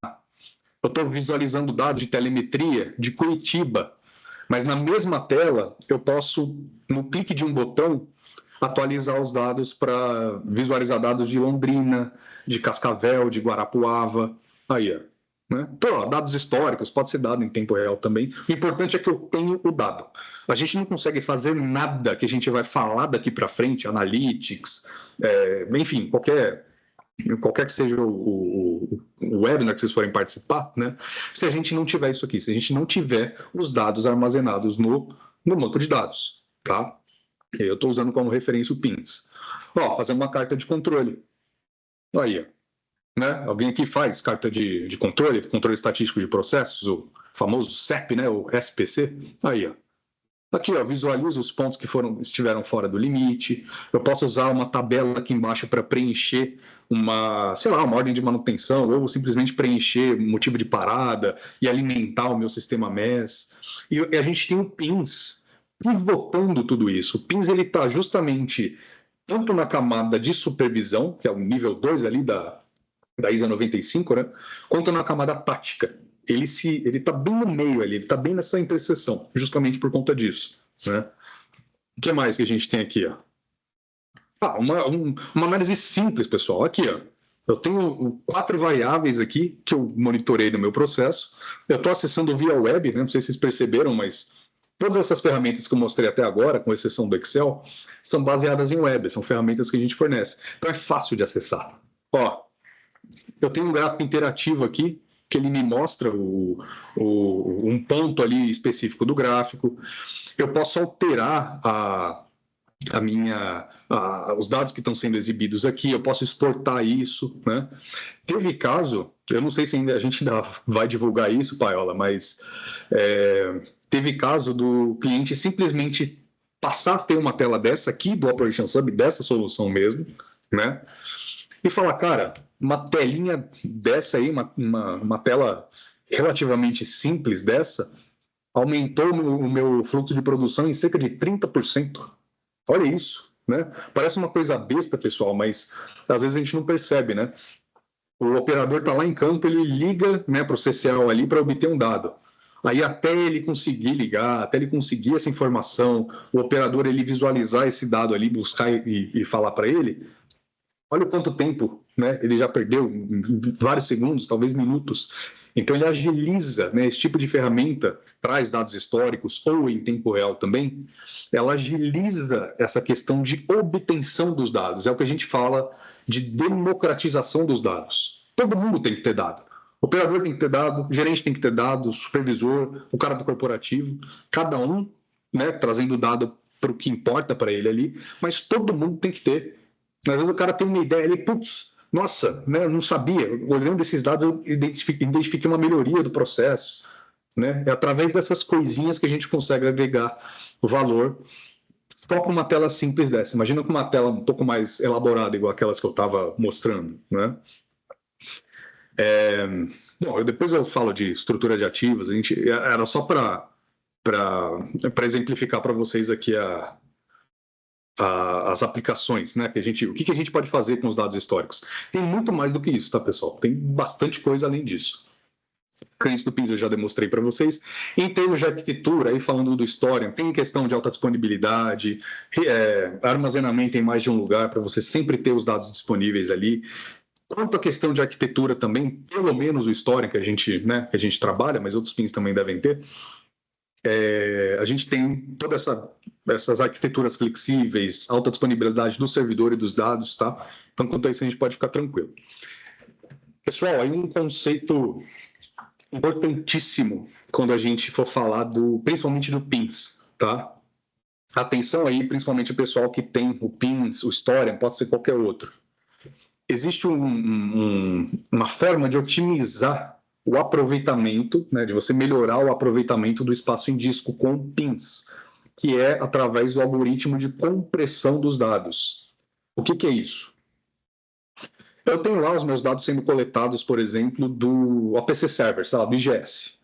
Eu estou visualizando dados de telemetria de Curitiba, mas na mesma tela, eu posso, no clique de um botão, atualizar os dados para visualizar dados de Londrina, de Cascavel, de Guarapuava. Aí, ó. Né? Então, dados históricos, pode ser dado em tempo real também. O importante é que eu tenho o dado. A gente não consegue fazer nada que a gente vai falar daqui para frente, analytics, enfim, qualquer que seja o webinar que vocês forem participar, né? Se a gente não tiver isso aqui, se a gente não tiver os dados armazenados no banco de dados, tá? Eu estou usando como referência o PINS. Ó, fazendo uma carta de controle. Aí, ó. Né? Alguém aqui faz carta de controle estatístico de processos, o famoso CEP, né? O SPC. Aí, ó. Aqui, ó, visualiza os pontos que estiveram fora do limite. Eu posso usar uma tabela aqui embaixo para preencher uma ordem de manutenção, ou simplesmente preencher motivo de parada e alimentar o meu sistema MES. E a gente tem o PINS pivotando tudo isso. O PINS está justamente tanto na camada de supervisão, que é o nível 2 ali da ISA 95, né, quanto na camada tática. Ele está bem no meio ali, ele está bem nessa interseção, justamente por conta disso. Né? O que mais que a gente tem aqui? Ó? Uma análise simples, pessoal. Aqui, ó. Eu tenho 4 variáveis aqui que eu monitorei no meu processo. Eu estou acessando via web, né? Não sei se vocês perceberam, mas todas essas ferramentas que eu mostrei até agora, com exceção do Excel, são baseadas em web, são ferramentas que a gente fornece. Então é fácil de acessar. Ó, eu tenho um gráfico interativo aqui, que ele me mostra um ponto ali específico do gráfico. Eu posso alterar os dados que estão sendo exibidos aqui, eu posso exportar isso, né? Teve caso, eu não sei se a gente ainda vai divulgar isso, Paiola, mas teve caso do cliente simplesmente passar a ter uma tela dessa aqui do Operations Hub, dessa solução mesmo, né? E falar, cara, uma telinha dessa aí, uma tela relativamente simples dessa, aumentou o meu fluxo de produção em cerca de 30%. Olha isso, né? Parece uma coisa besta, pessoal, mas às vezes a gente não percebe, né? O operador está lá em campo, ele liga, né, para o CCL ali para obter um dado. Aí até ele conseguir ligar, até ele conseguir essa informação, o operador ele visualizar esse dado ali, buscar e falar para ele, olha quanto tempo, né, ele já perdeu, vários segundos, talvez minutos. Então ele agiliza, né, esse tipo de ferramenta, traz dados históricos ou em tempo real também, ela agiliza essa questão de obtenção dos dados. É o que a gente fala de democratização dos dados. Todo mundo tem que ter dado. O operador tem que ter dado, o gerente tem que ter dado, o supervisor, o cara do corporativo, cada um, né, trazendo dado para o que importa para ele ali, mas todo mundo tem que ter. Às vezes o cara tem uma ideia ali, putz, nossa, né, eu não sabia. Olhando esses dados, eu identifiquei uma melhoria do processo. Né? É através dessas coisinhas que a gente consegue agregar o valor só com uma tela simples dessa. Imagina com uma tela um pouco mais elaborada, igual aquelas que eu estava mostrando. Né? Bom, depois eu falo de estrutura de ativos. Era só para exemplificar para vocês aqui as aplicações, né? O que a gente pode fazer com os dados históricos? Tem muito mais do que isso, tá, pessoal? Tem bastante coisa além disso. Clientes do PINS eu já demonstrei para vocês. Em termos de arquitetura, aí falando do Historian, tem questão de alta disponibilidade, armazenamento em mais de um lugar, para você sempre ter os dados disponíveis ali. Quanto à questão de arquitetura também, pelo menos o Historian que a gente trabalha, mas outros PINs também devem ter, a gente tem todas essas arquiteturas flexíveis, alta disponibilidade do servidor e dos dados, tá? Então, quanto a isso, a gente pode ficar tranquilo. Pessoal, aí um conceito importantíssimo quando a gente for falar principalmente do PINS, tá? Atenção aí, principalmente o pessoal que tem o PINS, o Historian, pode ser qualquer outro. Existe uma forma de otimizar o aproveitamento, né, de você melhorar o aproveitamento do espaço em disco com PINs, que é através do algoritmo de compressão dos dados. O que é isso? Eu tenho lá os meus dados sendo coletados, por exemplo, do OPC Server, sei lá, do IGS,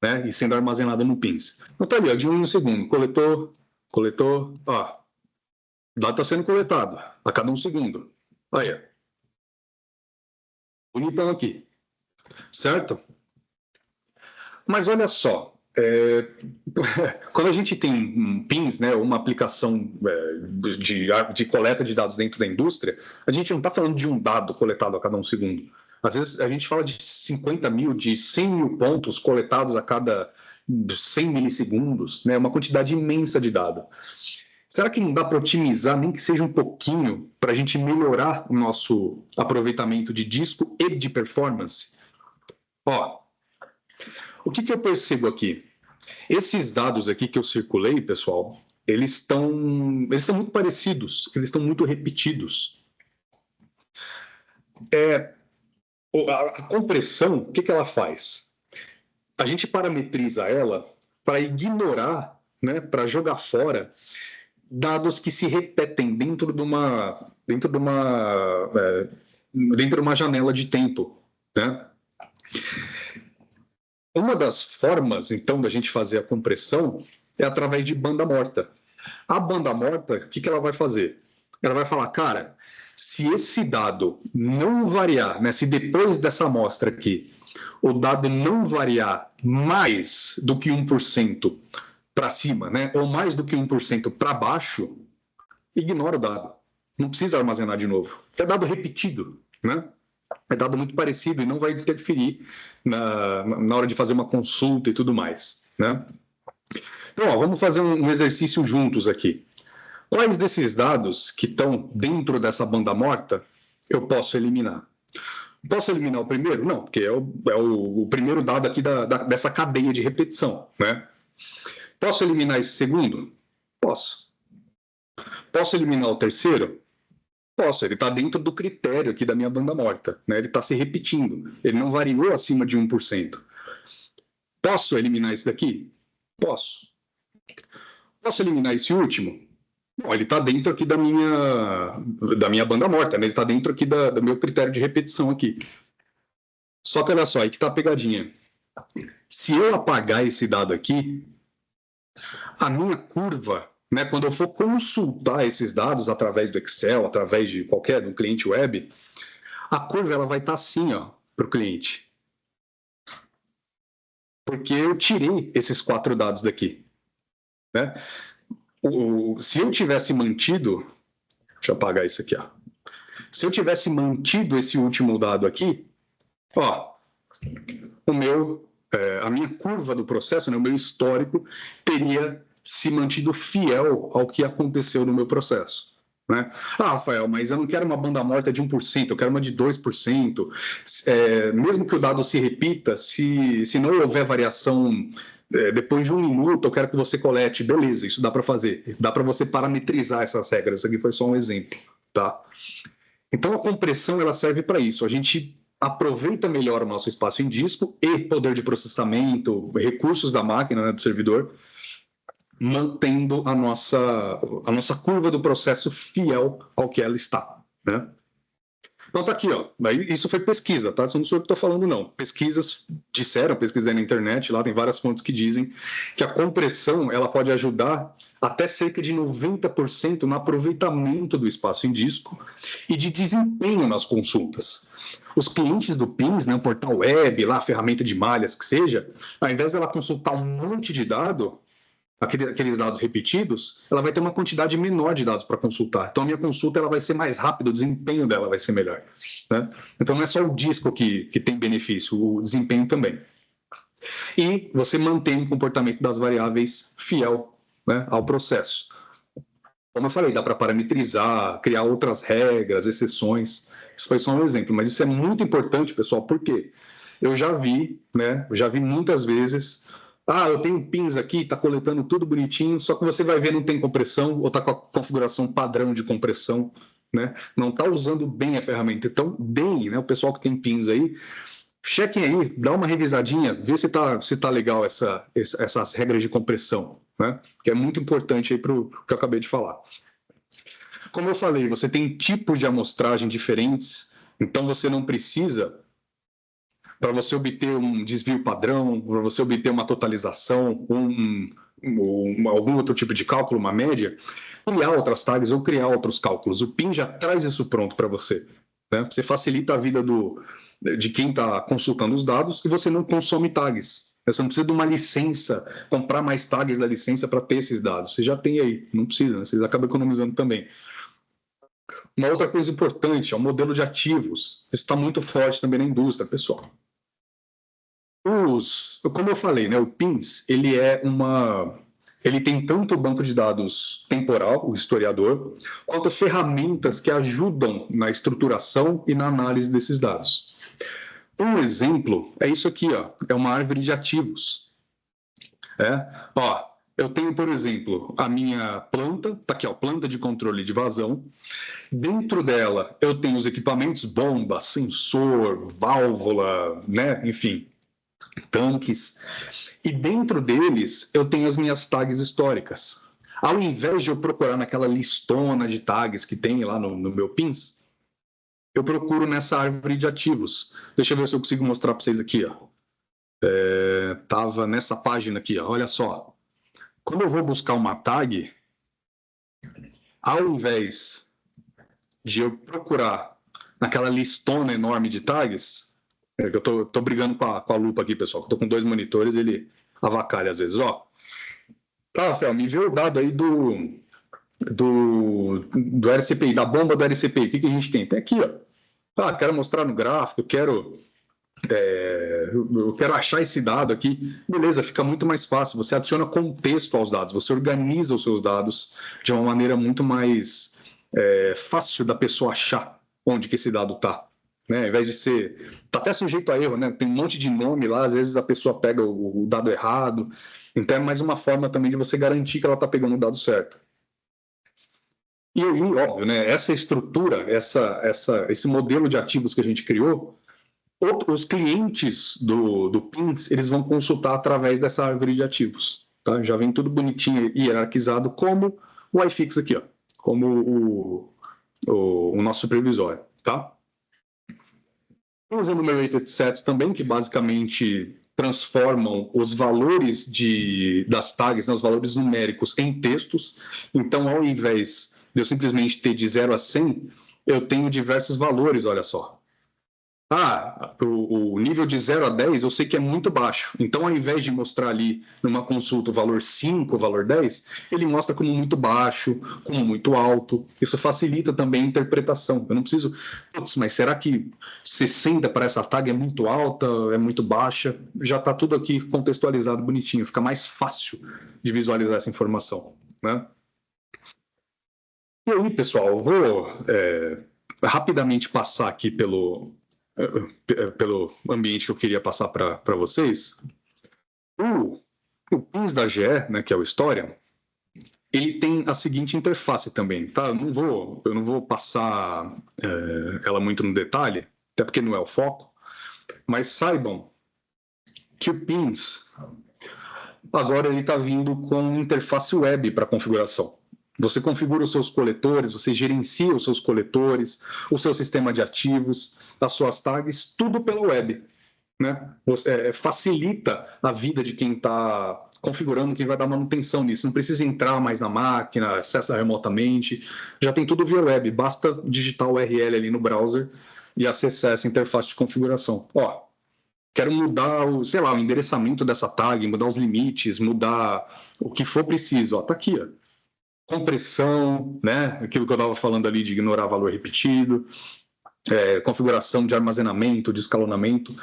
né, e sendo armazenado no PINs. Então tá ali, ó, de 1 em 1 segundo, coletou, ó, o dado está sendo coletado a cada 1 segundo. Aí, bonitão aqui, certo? Mas olha só, quando a gente tem um PINs, né, uma aplicação de coleta de dados dentro da indústria, a gente não está falando de um dado coletado a cada 1 segundo. Às vezes a gente fala de 50 mil, de 100 mil pontos coletados a cada 100 milissegundos, né, uma quantidade imensa de dado. Será que não dá para otimizar, nem que seja um pouquinho, para a gente melhorar o nosso aproveitamento de disco e de performance? Ó, o que eu percebo aqui? Esses dados aqui que eu circulei, pessoal, eles são muito parecidos, eles estão muito repetidos. A compressão, o que ela faz? A gente parametriza ela para ignorar, né, para jogar fora dados que se repetem dentro de uma janela de tempo, né? Uma das formas, então, da gente fazer a compressão é através de banda morta. A banda morta, o que ela vai fazer? Ela vai falar, cara, se esse dado não variar, né, se depois dessa amostra aqui, o dado não variar mais do que 1% para cima, né, ou mais do que 1% para baixo, ignora o dado. Não precisa armazenar de novo. É dado repetido, né? É dado muito parecido e não vai interferir na hora de fazer uma consulta e tudo mais, né? Então, ó, vamos fazer um exercício juntos aqui. Quais desses dados que estão dentro dessa banda morta eu posso eliminar? Posso eliminar o primeiro? Não, porque é o primeiro dado aqui dessa cadeia de repetição, né? Posso eliminar esse segundo? Posso. Posso eliminar o terceiro? Posso, ele está dentro do critério aqui da minha banda morta, né? Ele está se repetindo, ele não variou acima de 1%. Posso eliminar esse daqui? Posso. Posso eliminar esse último? Bom, ele está dentro aqui da minha banda morta, né? Ele está dentro aqui do meu critério de repetição aqui. Só que olha só, aí que está a pegadinha. Se eu apagar esse dado aqui, a minha curva, né, quando eu for consultar esses dados através do Excel, através de qualquer um cliente web, a curva ela vai estar assim, ó, para o cliente. Porque eu tirei esses 4 dados daqui. Né? Se eu tivesse mantido, deixa eu apagar isso aqui, ó. Se eu tivesse mantido esse último dado aqui, ó, a minha curva do processo, né, o meu histórico, teria se mantido fiel ao que aconteceu no meu processo. Né? Ah, Rafael, mas eu não quero uma banda morta de 1%, eu quero uma de 2%. Mesmo que o dado se repita, se não houver variação depois de 1 minuto, eu quero que você colete. Beleza, isso dá para fazer. Dá para você parametrizar essas regras. Isso aqui foi só um exemplo. Tá? Então, a compressão ela serve para isso. A gente aproveita melhor o nosso espaço em disco e poder de processamento, recursos da máquina, né, do servidor, mantendo a nossa curva do processo fiel ao que ela está. Né? Então tá aqui, ó. Isso foi pesquisa, tá? Isso não sou eu que estou falando, não. Pesquisas disseram, pesquisei na internet, lá tem várias fontes que dizem que a compressão ela pode ajudar até cerca de 90% no aproveitamento do espaço em disco e de desempenho nas consultas. Os clientes do PINS, né, o portal web, lá, a ferramenta de malhas que seja, ao invés dela consultar um monte de dado, aqueles dados repetidos, ela vai ter uma quantidade menor de dados para consultar. Então, a minha consulta ela vai ser mais rápida, o desempenho dela vai ser melhor. Né? Então, não é só o disco que tem benefício, o desempenho também. E você mantém o comportamento das variáveis fiel, né, ao processo. Como eu falei, dá para parametrizar, criar outras regras, exceções. Isso foi só um exemplo, mas isso é muito importante, pessoal, porque eu já vi muitas vezes. Ah, eu tenho pins aqui, está coletando tudo bonitinho, só que você vai ver não tem compressão ou está com a configuração padrão de compressão, né? Não está usando bem a ferramenta. Então, deem, né? O pessoal que tem pins aí, chequem aí, dá uma revisadinha, vê se tá legal essas regras de compressão, né? Que é muito importante aí para o que eu acabei de falar. Como eu falei, você tem tipos de amostragem diferentes, então você não precisa, para você obter um desvio padrão, para você obter uma totalização, algum outro tipo de cálculo, uma média, criar outras tags ou criar outros cálculos. O PIN já traz isso pronto para você. Né? Você facilita a vida de quem está consultando os dados e você não consome tags. Você não precisa de uma licença, comprar mais tags da licença para ter esses dados. Você já tem aí, não precisa, né? Vocês acabam economizando também. Uma outra coisa importante é o modelo de ativos. Isso está muito forte também na indústria, pessoal. Como eu falei, né, o PINS ele tem tanto o banco de dados temporal, o historiador, quanto ferramentas que ajudam na estruturação e na análise desses dados. Um exemplo é isso aqui, ó, é uma árvore de ativos. Eu tenho, por exemplo, a minha planta, tá aqui, ó, planta de controle de vazão. Dentro dela, eu tenho os equipamentos, bomba, sensor, válvula, né, enfim, tanques. E dentro deles, eu tenho as minhas tags históricas. Ao invés de eu procurar naquela listona de tags que tem lá no meu PINS, eu procuro nessa árvore de ativos. Deixa eu ver se eu consigo mostrar para vocês aqui. Tava nessa página aqui, ó, olha só. Quando eu vou buscar uma tag, ao invés de eu procurar naquela listona enorme de tags, eu tô brigando com a lupa aqui, pessoal, que eu tô com 2 monitores, ele avacalha às vezes, ó. Tá, Rafael, me vê o dado aí do RCPI, da bomba do RCPI, o que a gente tem? Tem aqui, ó. Quero mostrar no gráfico, eu quero achar esse dado aqui. Beleza, fica muito mais fácil. Você adiciona contexto aos dados, você organiza os seus dados de uma maneira muito mais fácil da pessoa achar onde que esse dado está. Né? Ao invés de ser... Está até sujeito a erro, né? Tem um monte de nome lá, às vezes a pessoa pega o dado errado. Então é mais uma forma também de você garantir que ela está pegando o dado certo. E aí, óbvio, né, essa estrutura, esse modelo de ativos que a gente criou, os clientes do PINS, eles vão consultar através dessa árvore de ativos. Tá? Já vem tudo bonitinho e hierarquizado, como o iFix aqui, ó, como o nosso supervisório. Tá? Os enumerated sets também, que basicamente transformam os valores das tags, né, os valores numéricos, em textos. Então, ao invés de eu simplesmente ter de 0 a 100, eu tenho diversos valores, olha só. O nível de 0 a 10 eu sei que é muito baixo. Então, ao invés de mostrar ali numa consulta o valor 5, o valor 10, ele mostra como muito baixo, como muito alto. Isso facilita também a interpretação. Eu não preciso, mas será que 60 para essa tag é muito alta, é muito baixa? Já está tudo aqui contextualizado bonitinho. Fica mais fácil de visualizar essa informação, né? E aí, pessoal, eu vou rapidamente passar aqui pelo ambiente que eu queria passar para vocês. O PINS da GE, né, que é o História, ele tem a seguinte interface também, tá? Eu não vou passar ela muito no detalhe, até porque não é o foco, mas saibam que o PINS agora ele está vindo com interface web para configuração. Você configura os seus coletores, você gerencia os seus coletores, o seu sistema de ativos, as suas tags, tudo pela web. Né? Facilita a vida de quem está configurando, quem vai dar manutenção nisso. Não precisa entrar mais na máquina, acessa remotamente. Já tem tudo via web. Basta digitar o URL ali no browser e acessar essa interface de configuração. Ó, quero mudar o endereçamento dessa tag, mudar os limites, mudar o que for preciso. Ó, tá aqui, ó. Compressão, né? Aquilo que eu estava falando ali de ignorar valor repetido, configuração de armazenamento, de escalonamento,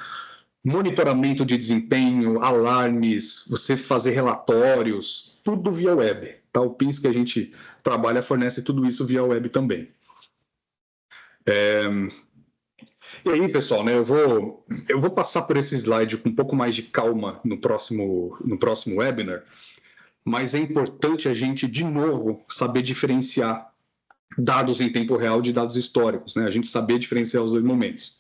monitoramento de desempenho, alarmes, você fazer relatórios, tudo via web. Tá? O PINS que a gente trabalha fornece tudo isso via web também. E aí, pessoal, né, eu vou passar por esse slide com um pouco mais de calma no próximo webinar, mas é importante a gente, de novo, saber diferenciar dados em tempo real de dados históricos, né? A gente saber diferenciar os dois momentos.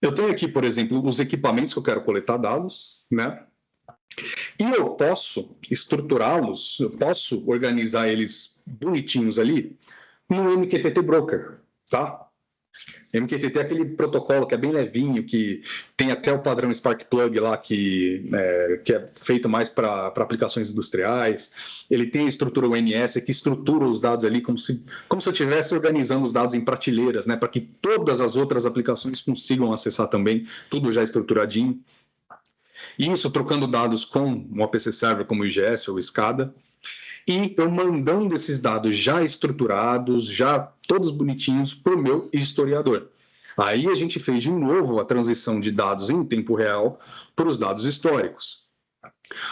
Eu tenho aqui, por exemplo, os equipamentos que eu quero coletar dados, né? E eu posso estruturá-los, eu posso organizar eles bonitinhos ali no MQTT Broker, tá? MQTT é aquele protocolo que é bem levinho, que tem até o padrão Spark Plug lá, que é feito mais para aplicações industriais. Ele tem a estrutura UNS, que estrutura os dados ali como se eu estivesse organizando os dados em prateleiras, né, para que todas as outras aplicações consigam acessar também, tudo já estruturadinho. Isso trocando dados com um OPC Server como o IGS ou o SCADA. E eu mandando esses dados já estruturados, já todos bonitinhos, para o meu historiador. Aí a gente fez de novo a transição de dados em tempo real para os dados históricos.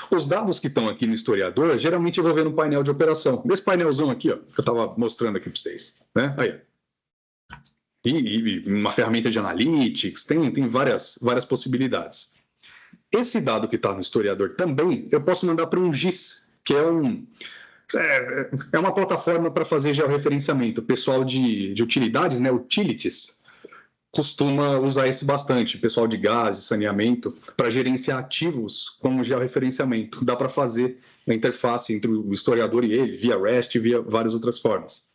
Os dados que estão aqui no historiador, geralmente eu vou ver no painel de operação. Nesse painelzão aqui, ó, que eu estava mostrando aqui para vocês. Né? Aí. E uma ferramenta de analytics, tem várias possibilidades. Esse dado que está no historiador também, eu posso mandar para um GIS, que é uma plataforma para fazer georreferenciamento. O pessoal de utilidades, né, utilities, costuma usar esse bastante. O pessoal de gás, de saneamento, para gerenciar ativos com georreferenciamento. Dá para fazer a interface entre o historiador e ele, via REST, via várias outras formas.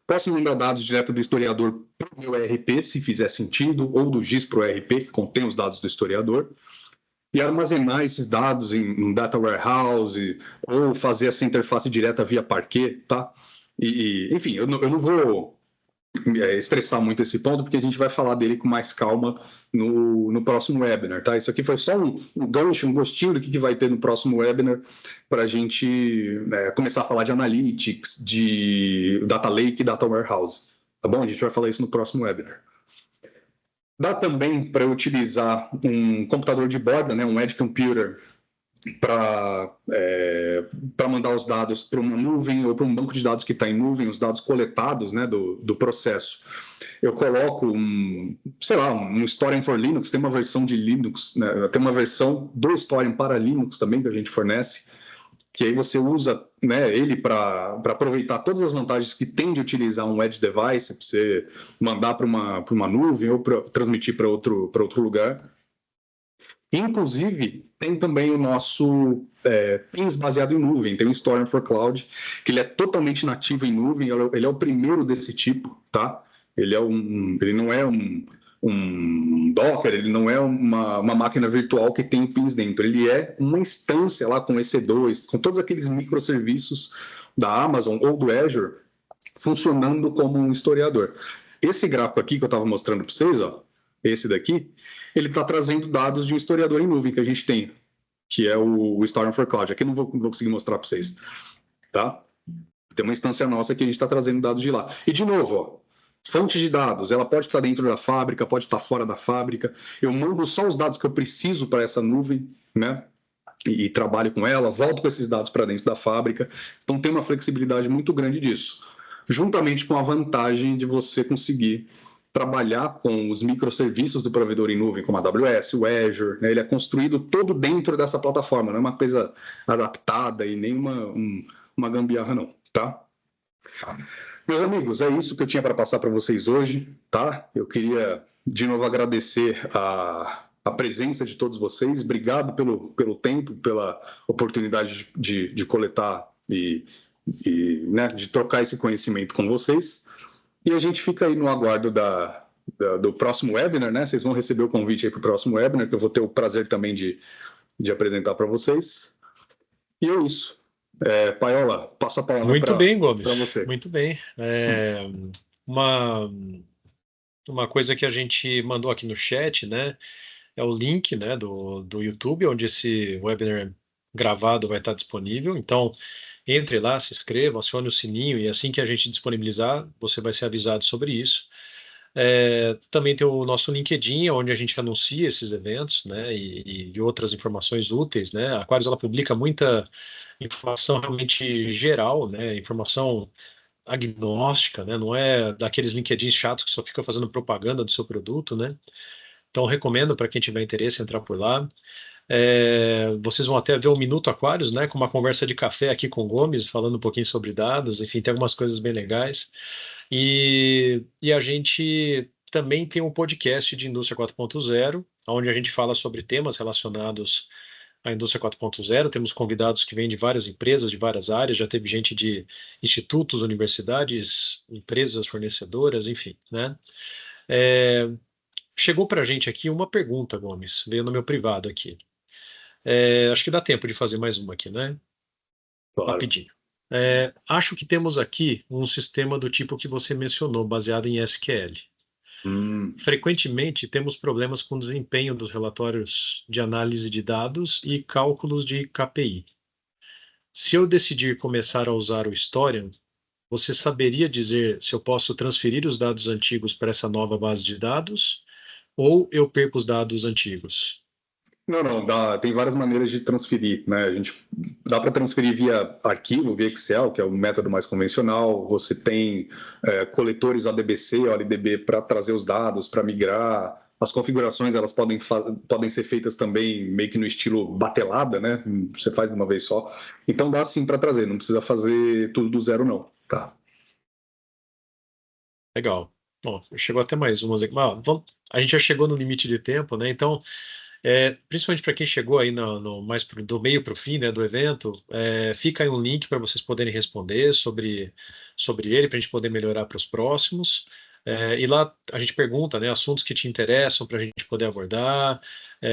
Posso mandar dados direto do historiador para o meu ERP, se fizer sentido, ou do GIS para o ERP, que contém os dados do historiador, e armazenar esses dados em data warehouse, ou fazer essa interface direta via Parquet, tá? Enfim, eu não vou estressar muito esse ponto, porque a gente vai falar dele com mais calma no próximo webinar, tá? Isso aqui foi só um gancho, um gostinho do que vai ter no próximo webinar, para a gente começar a falar de analytics, de data lake e data warehouse, tá bom? A gente vai falar isso no próximo webinar. Dá também para utilizar um computador de borda, né, um edge computer, para mandar os dados para uma nuvem ou para um banco de dados que está em nuvem, os dados coletados, né, do processo. Eu coloco um Storm for Linux, tem uma versão de Linux, né, tem uma versão do Storm para Linux também que a gente fornece, que aí você usa, né, ele para aproveitar todas as vantagens que tem de utilizar um edge device, para você mandar para uma nuvem ou para transmitir para outro lugar. Inclusive, tem também o nosso PINS baseado em nuvem, tem o Storm for Cloud, que ele é totalmente nativo em nuvem, ele é o primeiro desse tipo, tá? Ele não é um Docker, ele não é uma máquina virtual que tem pins dentro, ele é uma instância lá com EC2, com todos aqueles microserviços da Amazon ou do Azure, funcionando como um historiador. Esse gráfico aqui que eu estava mostrando para vocês, ó, esse daqui, ele está trazendo dados de um historiador em nuvem que a gente tem, que é o Storm for Cloud. Aqui eu não vou conseguir mostrar para vocês, tá? Tem uma instância nossa que a gente está trazendo dados de lá. E, de novo, ó, fonte de dados, ela pode estar dentro da fábrica, pode estar fora da fábrica. Eu mando só os dados que eu preciso para essa nuvem, né? E trabalho com ela, volto com esses dados para dentro da fábrica. Então, tem uma flexibilidade muito grande disso. Juntamente com a vantagem de você conseguir trabalhar com os microserviços do provedor em nuvem, como a AWS, o Azure, né? Ele é construído todo dentro dessa plataforma, não é uma coisa adaptada e nem uma gambiarra, não, tá? Meus amigos, é isso que eu tinha para passar para vocês hoje, tá? Eu queria, de novo, agradecer a presença de todos vocês. Obrigado pelo tempo, pela oportunidade de coletar e né, de trocar esse conhecimento com vocês. E a gente fica aí no aguardo do próximo webinar, né? Vocês vão receber o convite aí para o próximo webinar, que eu vou ter o prazer também de apresentar para vocês. E é isso. Paiola, passo a palavra Muito bem, para Gomes. você. Muito bem. Uma, uma coisa que a gente mandou aqui no chat, né? É o link, né, do YouTube, onde esse webinar gravado vai estar disponível. Então, entre lá, se inscreva, acione o sininho e assim que a gente disponibilizar, você vai ser avisado sobre isso. Também tem o nosso LinkedIn, onde a gente anuncia esses eventos, né, e outras informações úteis, né. A Aquarius, ela publica muita informação realmente geral, né, informação agnóstica, né, não é daqueles LinkedIn chatos que só fica fazendo propaganda do seu produto, né. Então, recomendo para quem tiver interesse entrar por lá. Vocês vão até ver o Minuto Aquários, né, com uma conversa de café aqui com o Gomes, falando um pouquinho sobre dados, enfim, tem algumas coisas bem legais. E a gente também tem um podcast de Indústria 4.0, onde a gente fala sobre temas relacionados à Indústria 4.0. Temos convidados que vêm de várias empresas, de várias áreas, já teve gente de institutos, universidades, empresas fornecedoras, enfim, né? É, Chegou para a gente aqui uma pergunta, Gomes, veio no meu privado aqui. Acho que dá tempo de fazer mais uma aqui, né? Claro. Rapidinho. Acho que temos aqui um sistema do tipo que você mencionou, baseado em SQL. Frequentemente temos problemas com o desempenho dos relatórios de análise de dados e cálculos de KPI. Se eu decidir começar a usar o Historian, você saberia dizer se eu posso transferir os dados antigos para essa nova base de dados ou eu perco os dados antigos? Não, tem várias maneiras de transferir, né? Dá para transferir via arquivo, via Excel, que é o método mais convencional. Você tem coletores ADBC ou LDB para trazer os dados, para migrar. As configurações elas podem ser feitas também meio que no estilo batelada, né? Você faz de uma vez só. Então dá sim para trazer, não precisa fazer tudo do zero, não. Tá. Legal. Bom, chegou até mais umas aqui. A gente já chegou no limite de tempo, né? Então, principalmente para quem chegou aí mais do meio para o fim, né, do evento, fica aí um link para vocês poderem responder sobre ele, para a gente poder melhorar para os próximos. E lá a gente pergunta, né, assuntos que te interessam para a gente poder abordar.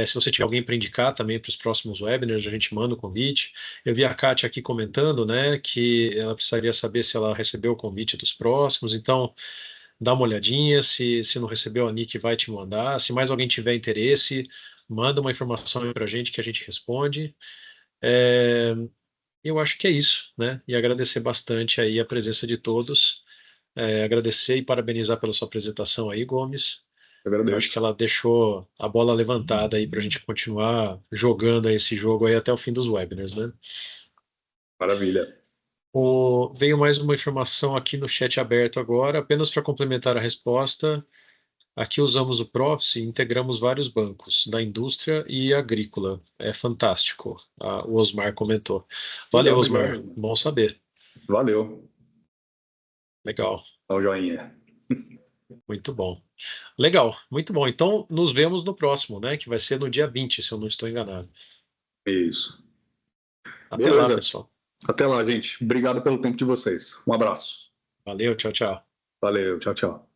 Se você tiver alguém para indicar também para os próximos webinars, a gente manda o convite. Eu vi a Kátia aqui comentando, né, que ela precisaria saber se ela recebeu o convite dos próximos. Então, dá uma olhadinha. Se não recebeu, a Nick vai te mandar. Se mais alguém tiver interesse, manda uma informação para a gente que a gente responde. É, eu acho que é isso, né? E agradecer bastante aí a presença de todos. Agradecer e parabenizar pela sua apresentação aí, Gomes. Eu Eu acho que agradeço. ela deixou a bola levantada aí para a gente continuar jogando esse jogo aí até o fim dos webinars, né? Maravilha. Veio mais uma informação aqui no chat aberto agora, apenas para complementar a resposta. Aqui usamos o Profice e integramos vários bancos, da indústria e agrícola. É fantástico, o Osmar comentou. Valeu, Legal, Osmar. obrigado. Bom saber. Valeu. Legal. Dá o joinha. Muito bom. Legal, muito bom. Então, nos vemos no próximo, né? Que vai ser no dia 20, se eu não estou enganado. Isso. Até lá, Beleza. pessoal. Até lá, gente. Obrigado pelo tempo de vocês. Um abraço. Valeu, tchau, tchau. Valeu. Tchau, tchau.